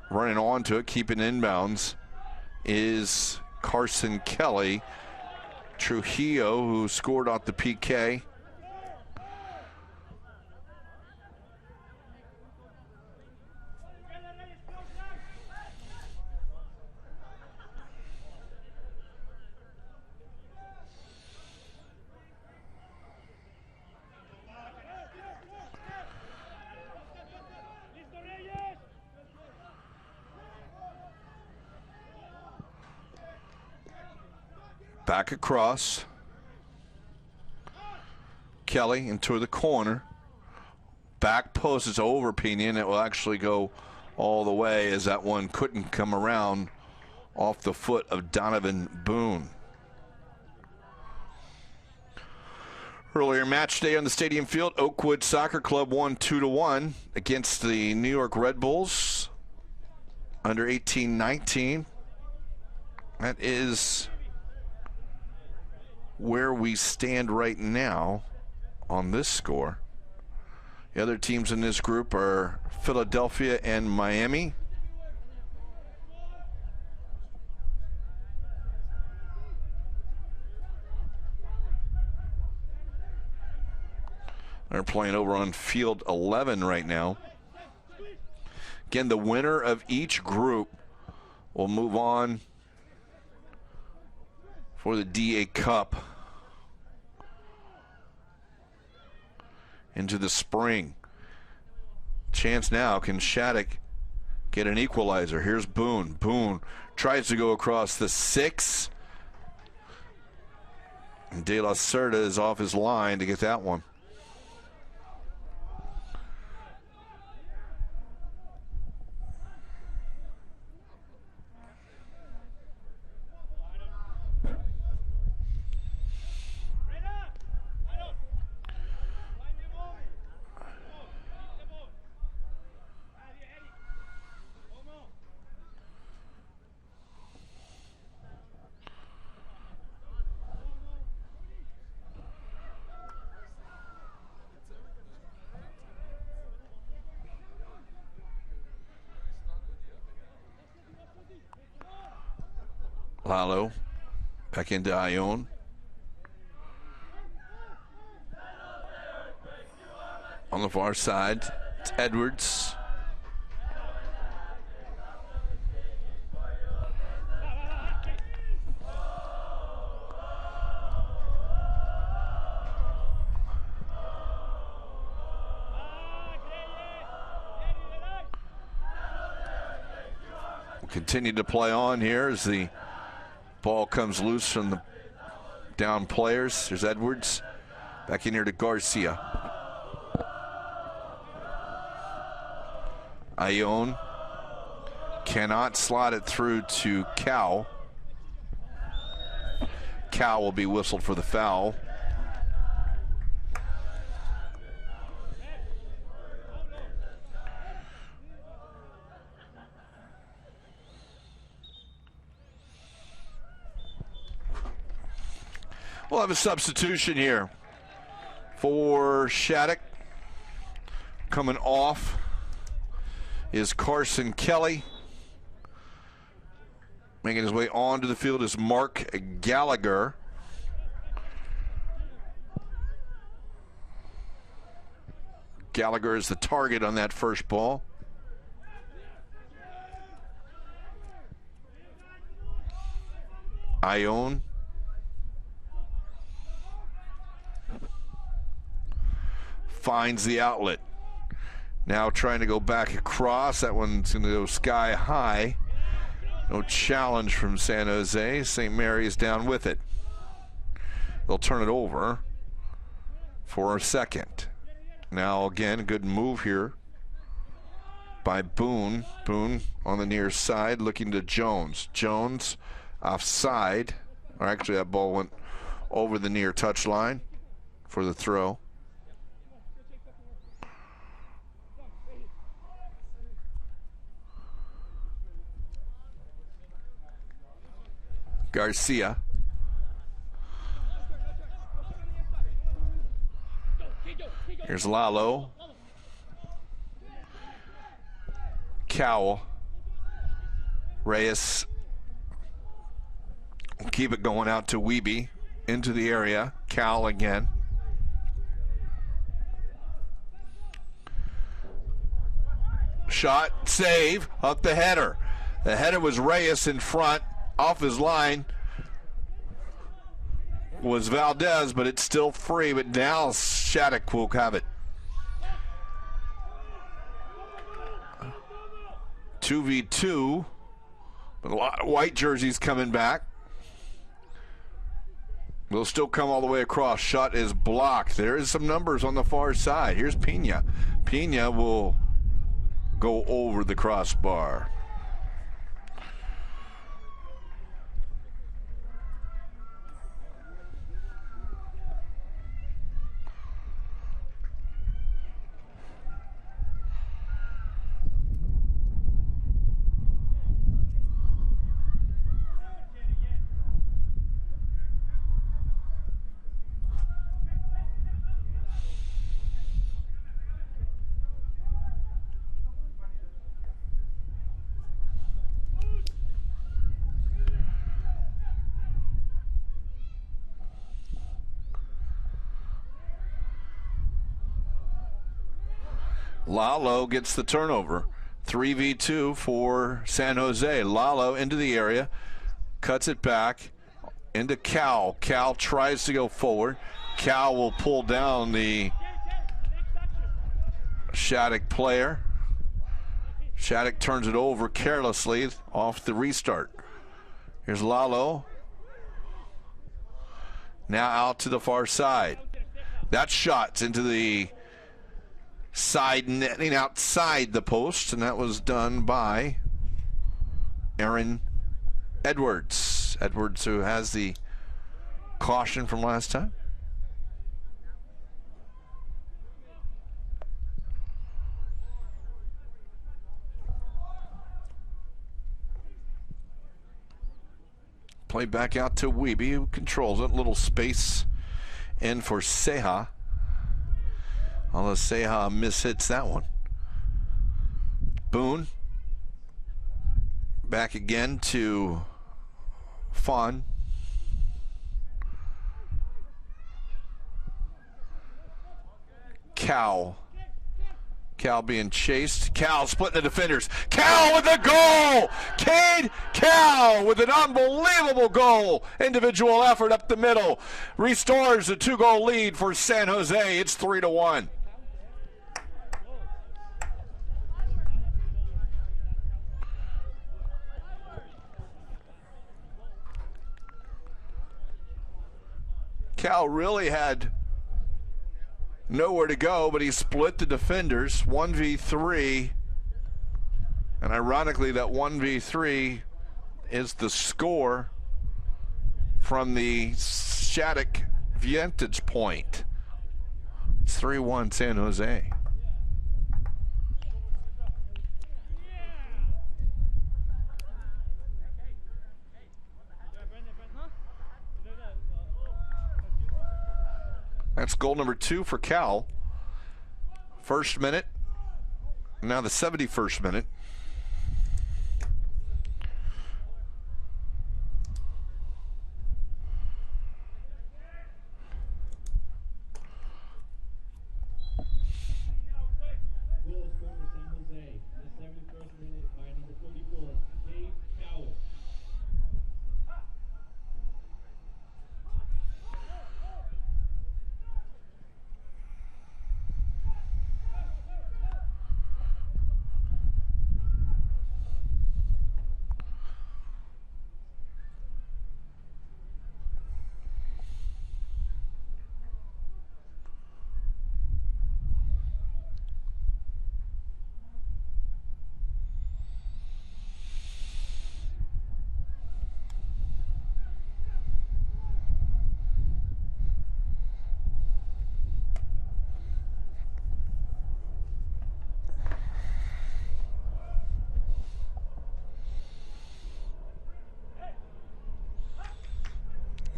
Running onto it, keeping inbounds, is Carson Kelly. Trujillo, who scored off the PK. Back across. Kelly into the corner. Back post is over Pinion. It will actually go all the way as that one couldn't come around off the foot of Donovan Boone. Earlier match day on the stadium field, Oakwood Soccer Club won 2-1 against the New York Red Bulls under 18-19. That is where we stand right now on this score. The other teams in this group are Philadelphia and Miami. They're playing over on field 11 right now. Again, the winner of each group will move on for the DA Cup into the spring. Chance now, can Shattuck get an equalizer? Here's Boone. Boone tries to go across the 6. And De La Cerda is off his line to get that one. Lalo back into Ione. On the far side, it's Edwards. Continue to play on here as the ball comes loose from the down players. There's Edwards back in here to Garcia. Ione cannot slide it through to Cal. Cal will be whistled for the foul. We'll have a substitution here for Shattuck. Coming off is Carson Kelly. Making his way onto the field is Mark Gallagher. Gallagher is the target on that first ball. Ione. Finds the outlet. Now trying to go back across. That one's going to go sky high. No challenge from San Jose. St. Mary's down with it. They'll turn it over for a second. Now again, good move here by Boone. Boone on the near side looking to Jones. Jones offside. Or actually that ball went over the near touch line for the throw. Garcia. Here's Lalo. Cowell. Reyes. Keep it going out to Wiebe. Into the area. Cowell again. Shot. Save. Up the header. The header was Reyes in front. Off his line was Valdez, but it's still free. But now Shattuck will have it. 2v2. But a lot of white jerseys coming back. Will still come all the way across. Shot is blocked. There is some numbers on the far side. Here's Pena. Pena will go over the crossbar. Lalo gets the turnover. 3v2 for San Jose. Lalo into the area, cuts it back into Cal. Cal tries to go forward. Cal will pull down the Shattuck player. Shattuck turns it over carelessly off the restart. Here's Lalo. Now out to the far side. That shot's into the side netting outside the post, and that was done by Aaron Edwards. Edwards, who has the caution from last time. Play back out to Wiebe, who controls it. Little space in for Ceja. Although Ceja mishits that one. Boone. Back again to Fawn. Cal being chased. Cal splitting the defenders. Cal with the goal! Cade Cal with an unbelievable goal. Individual effort up the middle. Restores a 2-goal lead for San Jose. It's 3-1. Cal really had nowhere to go, but he split the defenders 1v3, and ironically that 1v3 is the score from the Shattuck vantage point. It's 3-1 San Jose. That's goal number 2 for Cal. First minute. Now the 71st minute. Goal scored for San Jose. The 71st minute by number 44, Cade Cal.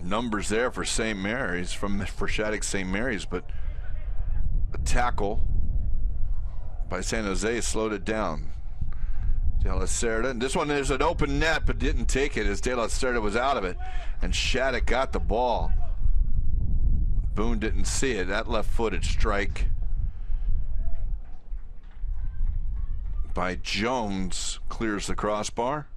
Numbers there for St. Mary's, for Shattuck St. Mary's, but a tackle by San Jose slowed it down. De La Cerda, and this one is an open net, but didn't take it as De La Cerda was out of it, and Shattuck got the ball. Boone didn't see it. That left-footed strike by Jones clears the crossbar.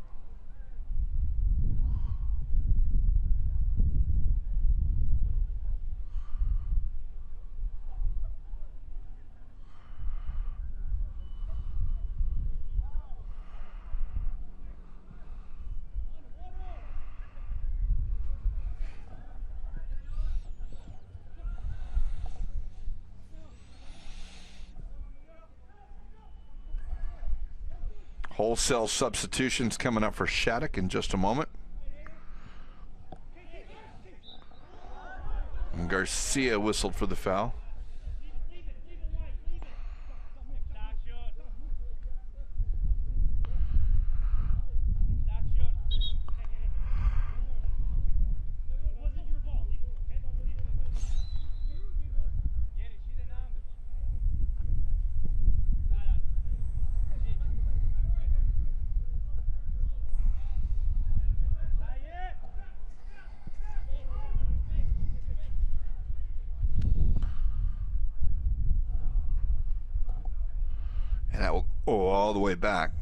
Wholesale substitutions coming up for Shattuck in just a moment. And Garcia whistled for the foul. And that will go all the way back.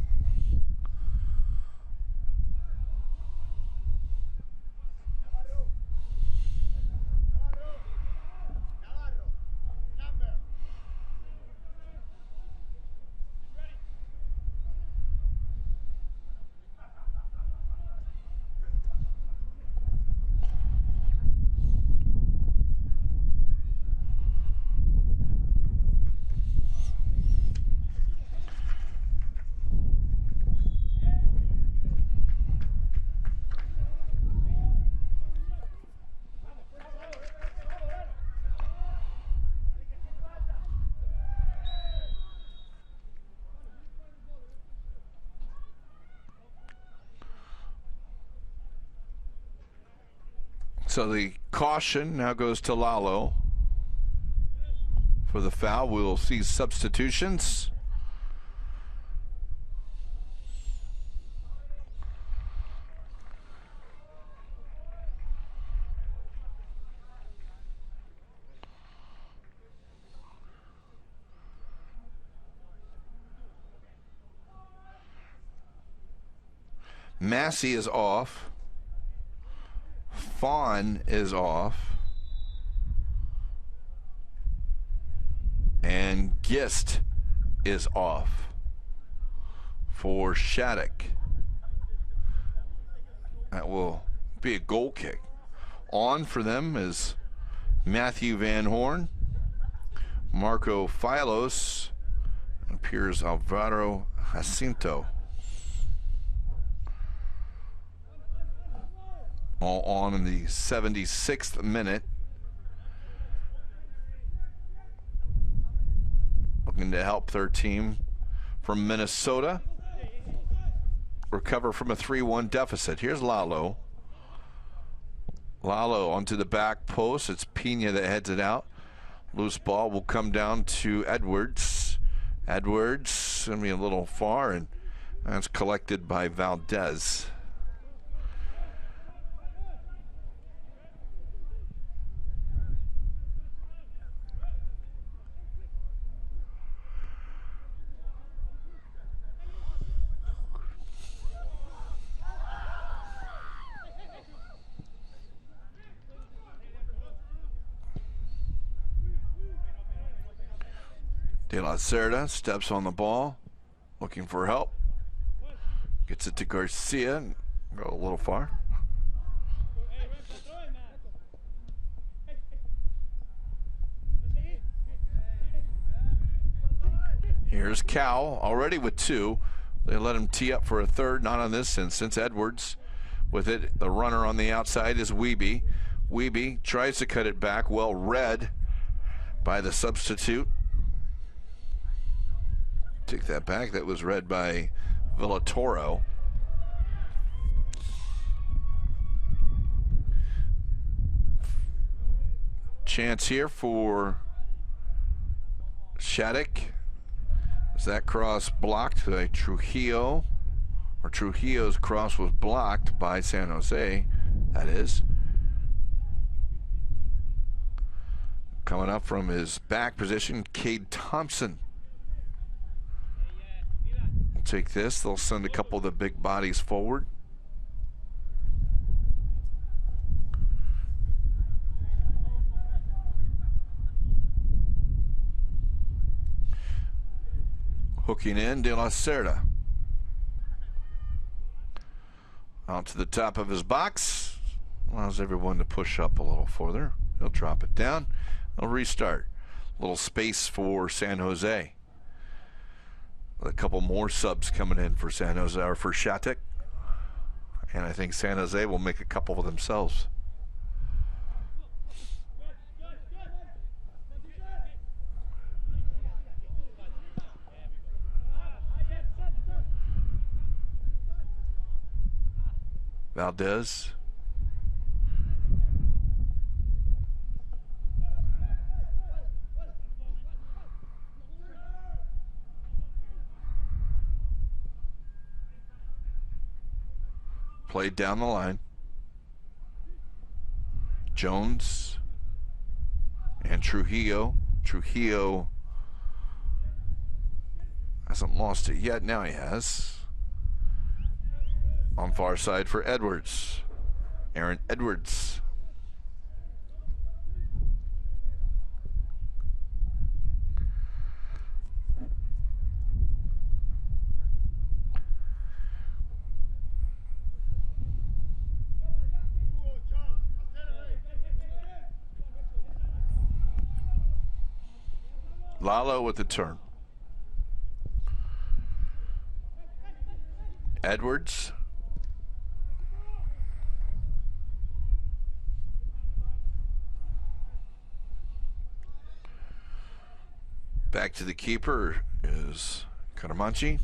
So the caution now goes to Lalo for the foul. We'll see substitutions. Massey is off. Fawn is off. And Gist is off for Shattuck. That will be a goal kick. On for them is Matthew Van Horn, Marco Filos, and appears Alvaro Jacinto. All on in the 76th minute. Looking to help their team from Minnesota recover from a 3-1 deficit. Here's Lalo. Lalo onto the back post. It's Pena that heads it out. Loose ball will come down to Edwards. Edwards gonna be a little far, and that's collected by Valdez. De La Cerda steps on the ball, looking for help. Gets it to Garcia and go a little far. Here's Cal, already with 2. They let him tee up for a third, not on this instance. Edwards with it. The runner on the outside is Wiebe. Wiebe tries to cut it back, well read by the substitute. Take that back. That was read by Villatoro. Chance here for Shattuck. Is that cross blocked by Trujillo? Or Trujillo's cross was blocked by San Jose, that is. Coming up from his back position, Cade Thompson. Take this. They'll send a couple of the big bodies forward. Hooking in, De La Cerda. Out to the top of his box. Allows everyone to push up a little further. He'll drop it down. He'll restart. A little space for San Jose. A couple more subs coming in for San Jose, or for Shattuck. And I think San Jose will make a couple of themselves. Valdez. Played down the line. Jones and Trujillo. Trujillo hasn't lost it yet. Now he has. On far side for Edwards. Aaron Edwards. Lalo with the turn. Edwards. Back to the keeper is Caramanchi.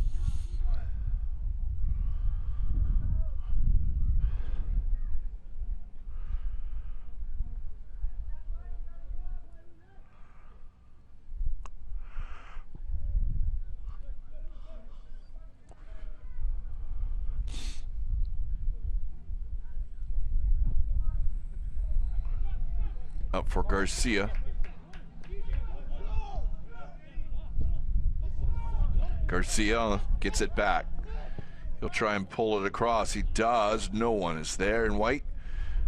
Up for Garcia. Garcia gets it back. He'll try and pull it across. He does. No one is there in white.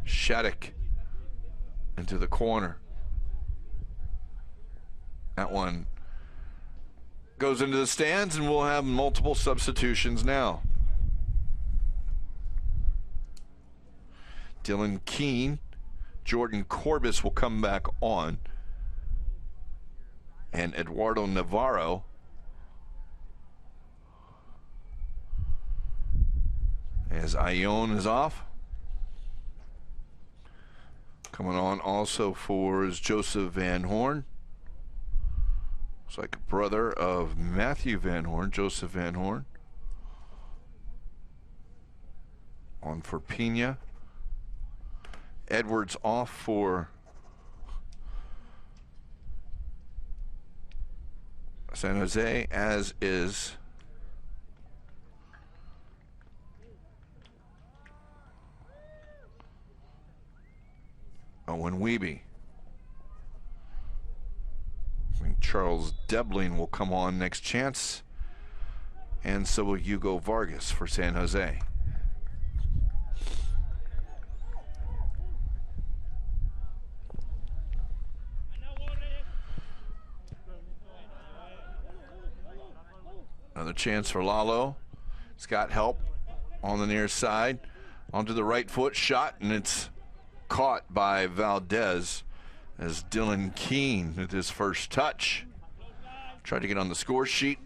Shattuck into the corner. That one goes into the stands, and we'll have multiple substitutions now. Dylan Keene, Jordan Corbis will come back on, and Eduardo Navarro as Ione is off. Coming on also for is Joseph Van Horn. It's like a brother of Matthew Van Horn, Joseph Van Horn. On for Pena. Edwards off for San Jose, as is Owen Wiebe. I think Charles Debling will come on next chance, and so will Hugo Vargas for San Jose. Another chance for Lalo. He's got help on the near side. Onto the right foot, shot, and it's caught by Valdez as Dylan Keene with his first touch. Tried to get on the score sheet.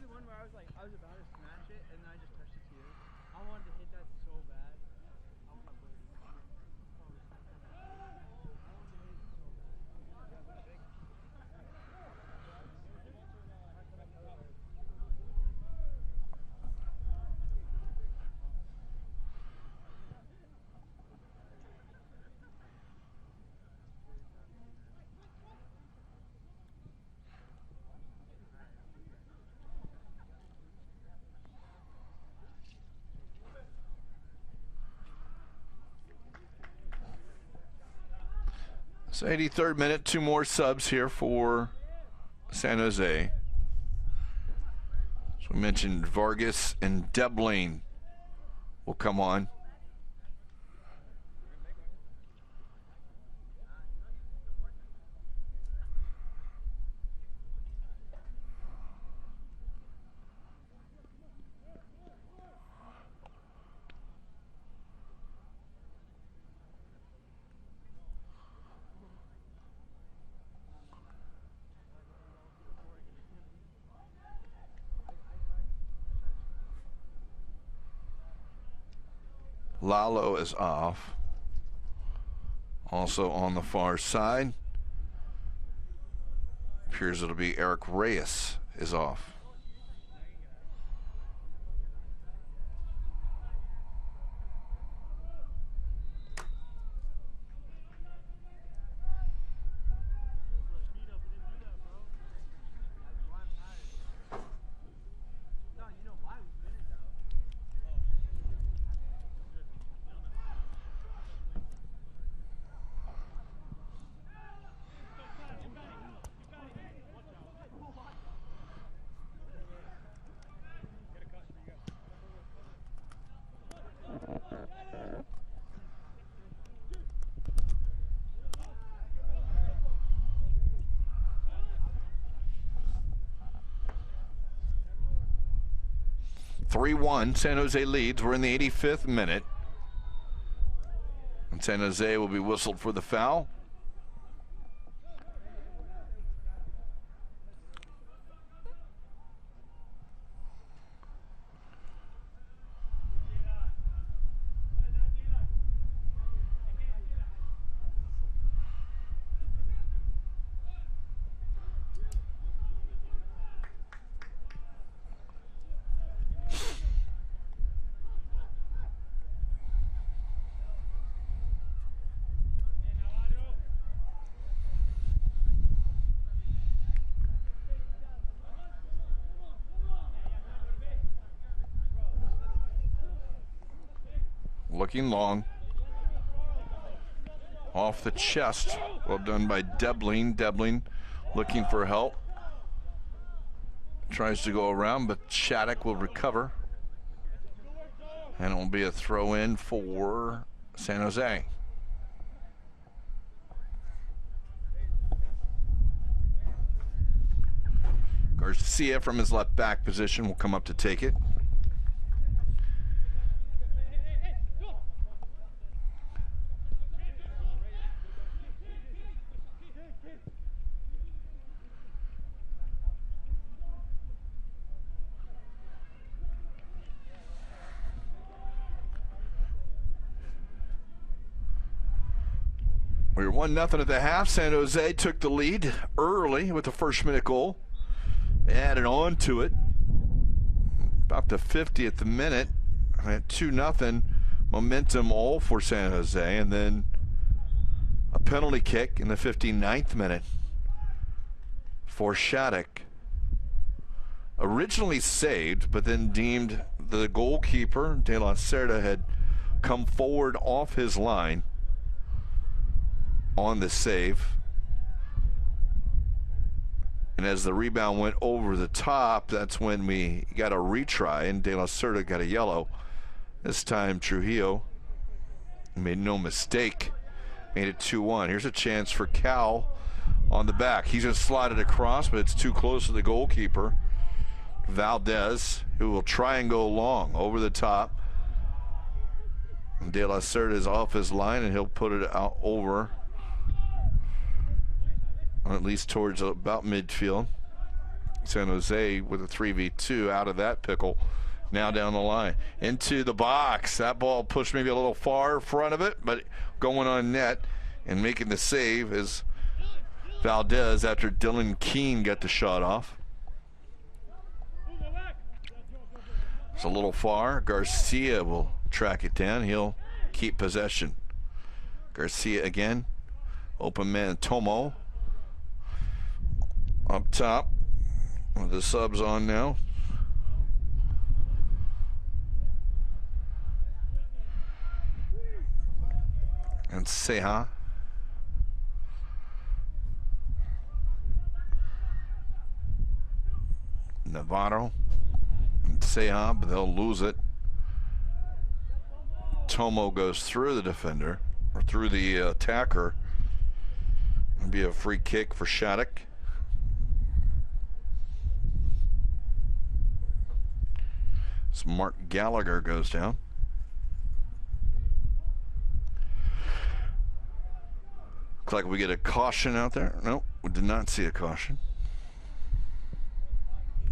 So 83rd minute, 2 more subs here for San Jose. So we mentioned Vargas and Debling will come on. Lalo is off. Also on the far side, appears it'll be Eric Reyes is off. San Jose leads. We're in the 85th minute. And San Jose will be whistled for the foul. Looking long. Off the chest. Well done by Debling. Debling looking for help. Tries to go around, but Shattuck will recover. And it will be a throw in for San Jose. Garcia from his left back position will come up to take it. We were 1-0 at the half. San Jose took the lead early with the first minute goal. They added on to it. About the 50th minute, at 2-0. Momentum all for San Jose. And then a penalty kick in the 59th minute for Shattuck. Originally saved, but then deemed the goalkeeper, De La Cerda, had come forward off his line on the save. And as the rebound went over the top, that's when we got a retry, and De La Cerda got a yellow. This time Trujillo made no mistake, made it 2-1. Here's a chance for Cal on the back. He's going to slide it across, but it's too close to the goalkeeper, Valdez, who will try and go long over the top. And De La Cerda is off his line, and he'll put it out over, at least towards about midfield. San Jose with a 3v2 out of that pickle. Now down the line into the box. That ball pushed maybe a little far in front of it, but going on net and making the save is Valdez after Dylan Keene got the shot off. It's a little far. Garcia will track it down. He'll keep possession. Garcia again. Open man Tomo. Up top, with the subs on now. And Ceja. Navarro. And Ceja, but they'll lose it. Tomo goes through the defender, or through the attacker. It'll be a free kick for Shattuck. So Mark Gallagher goes down. Looks like we get a caution out there. Nope, we did not see a caution.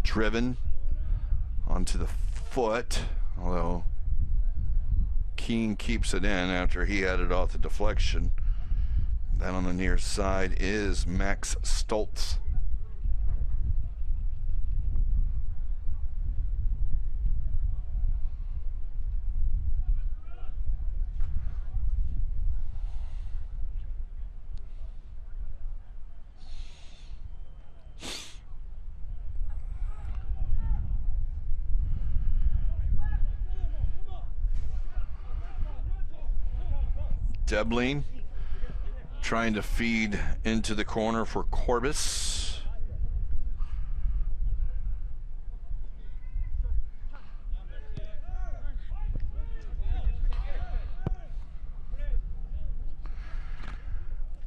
Driven onto the foot, although Keene keeps it in after he had it off the deflection. Then on the near side is Max Stoltz. Debling trying to feed into the corner for Corbis.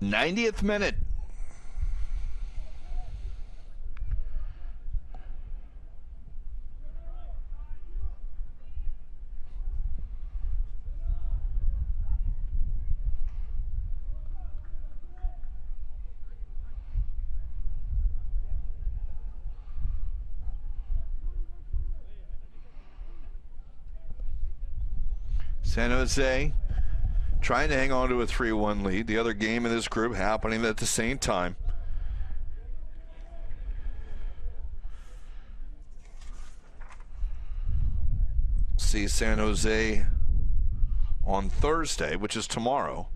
'90th minute. San Jose trying to hang on to a 3-1 lead. The other game in this group happening at the same time. See San Jose on Thursday, which is tomorrow.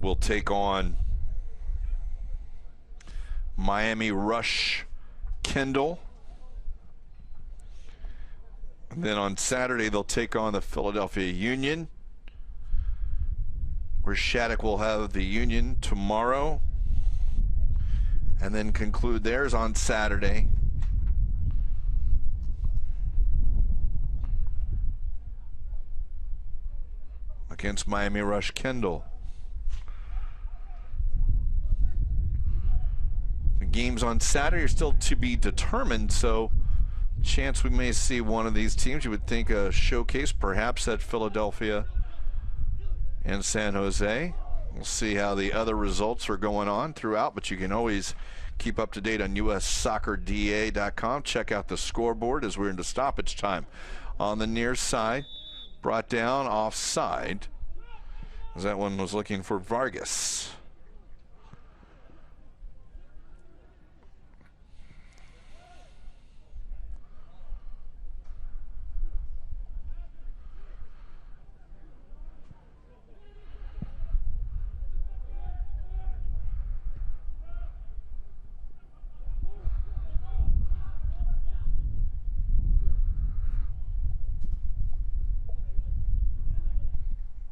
Will take on Miami Rush Kendall. And then on Saturday, they'll take on the Philadelphia Union, where Shattuck will have the Union tomorrow, and then conclude theirs on Saturday. against Miami Rush Kendall. The games on Saturday are still to be determined, so chance we may see one of these teams. You would think a showcase perhaps at Philadelphia and San Jose. We'll see how the other results are going on throughout, but you can always keep up to date on ussoccerda.com. Check out the scoreboard as we're into stoppage time. On the near side, brought down offside, as that one was looking for Vargas.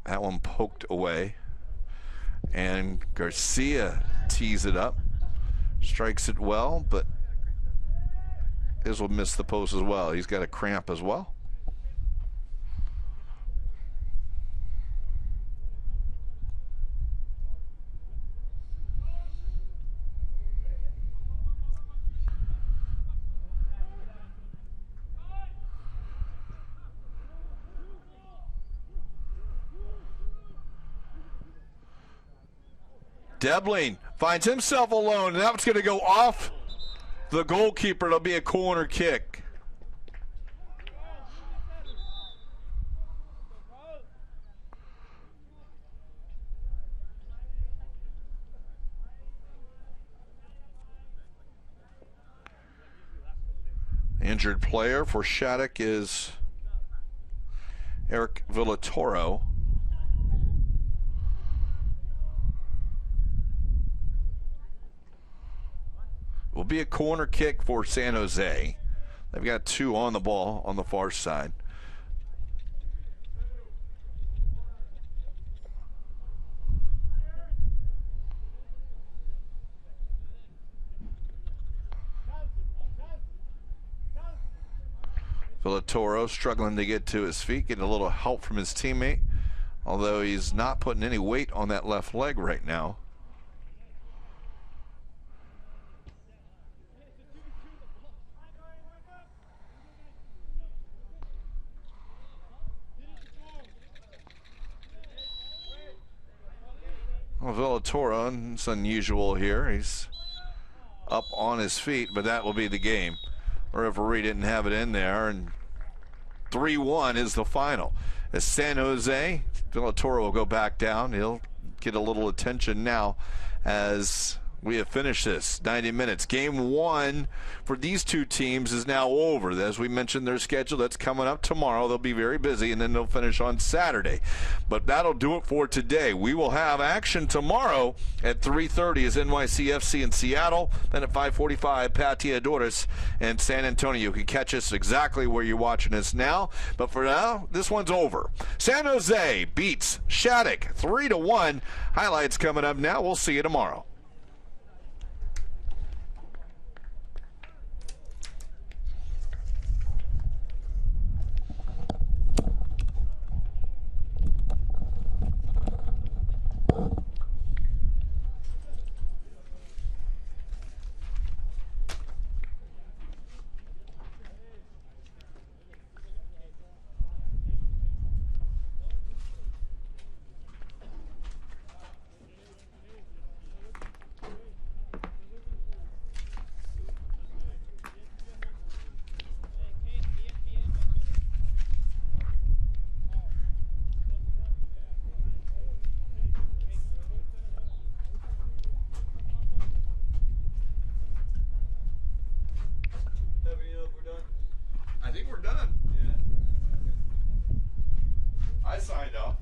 That one poked away, and Garcia tees it up, strikes it well, but this will miss the post as well. He's got a cramp as well. Debling finds himself alone, and that's going to go off the goalkeeper. It'll be a corner kick. The injured player for Shattuck is Eric Villatoro. Will be a corner kick for San Jose. They've got two on the ball on the far side. Villatoro struggling to get to his feet, getting a little help from his teammate, although he's not putting any weight on that left leg right now. Well, Villatoro, it's unusual here. He's up on his feet, but that will be the game. The referee didn't have it in there, and 3-1 is the final. As San Jose, Villatoro will go back down. He'll get a little attention now as we have finished this 90 minutes. Game one for these two teams is now over. As we mentioned, their schedule, that's coming up tomorrow. They'll be very busy, and then they'll finish on Saturday. But that'll do it for today. We will have action tomorrow at 3:30 as NYCFC in Seattle. Then at 5:45, Pateadores and San Antonio. You can catch us exactly where you're watching us now. But for now, this one's over. San Jose beats Shattuck 3-1. Highlights coming up now. We'll see you tomorrow. I think we're done. Yeah. I signed up.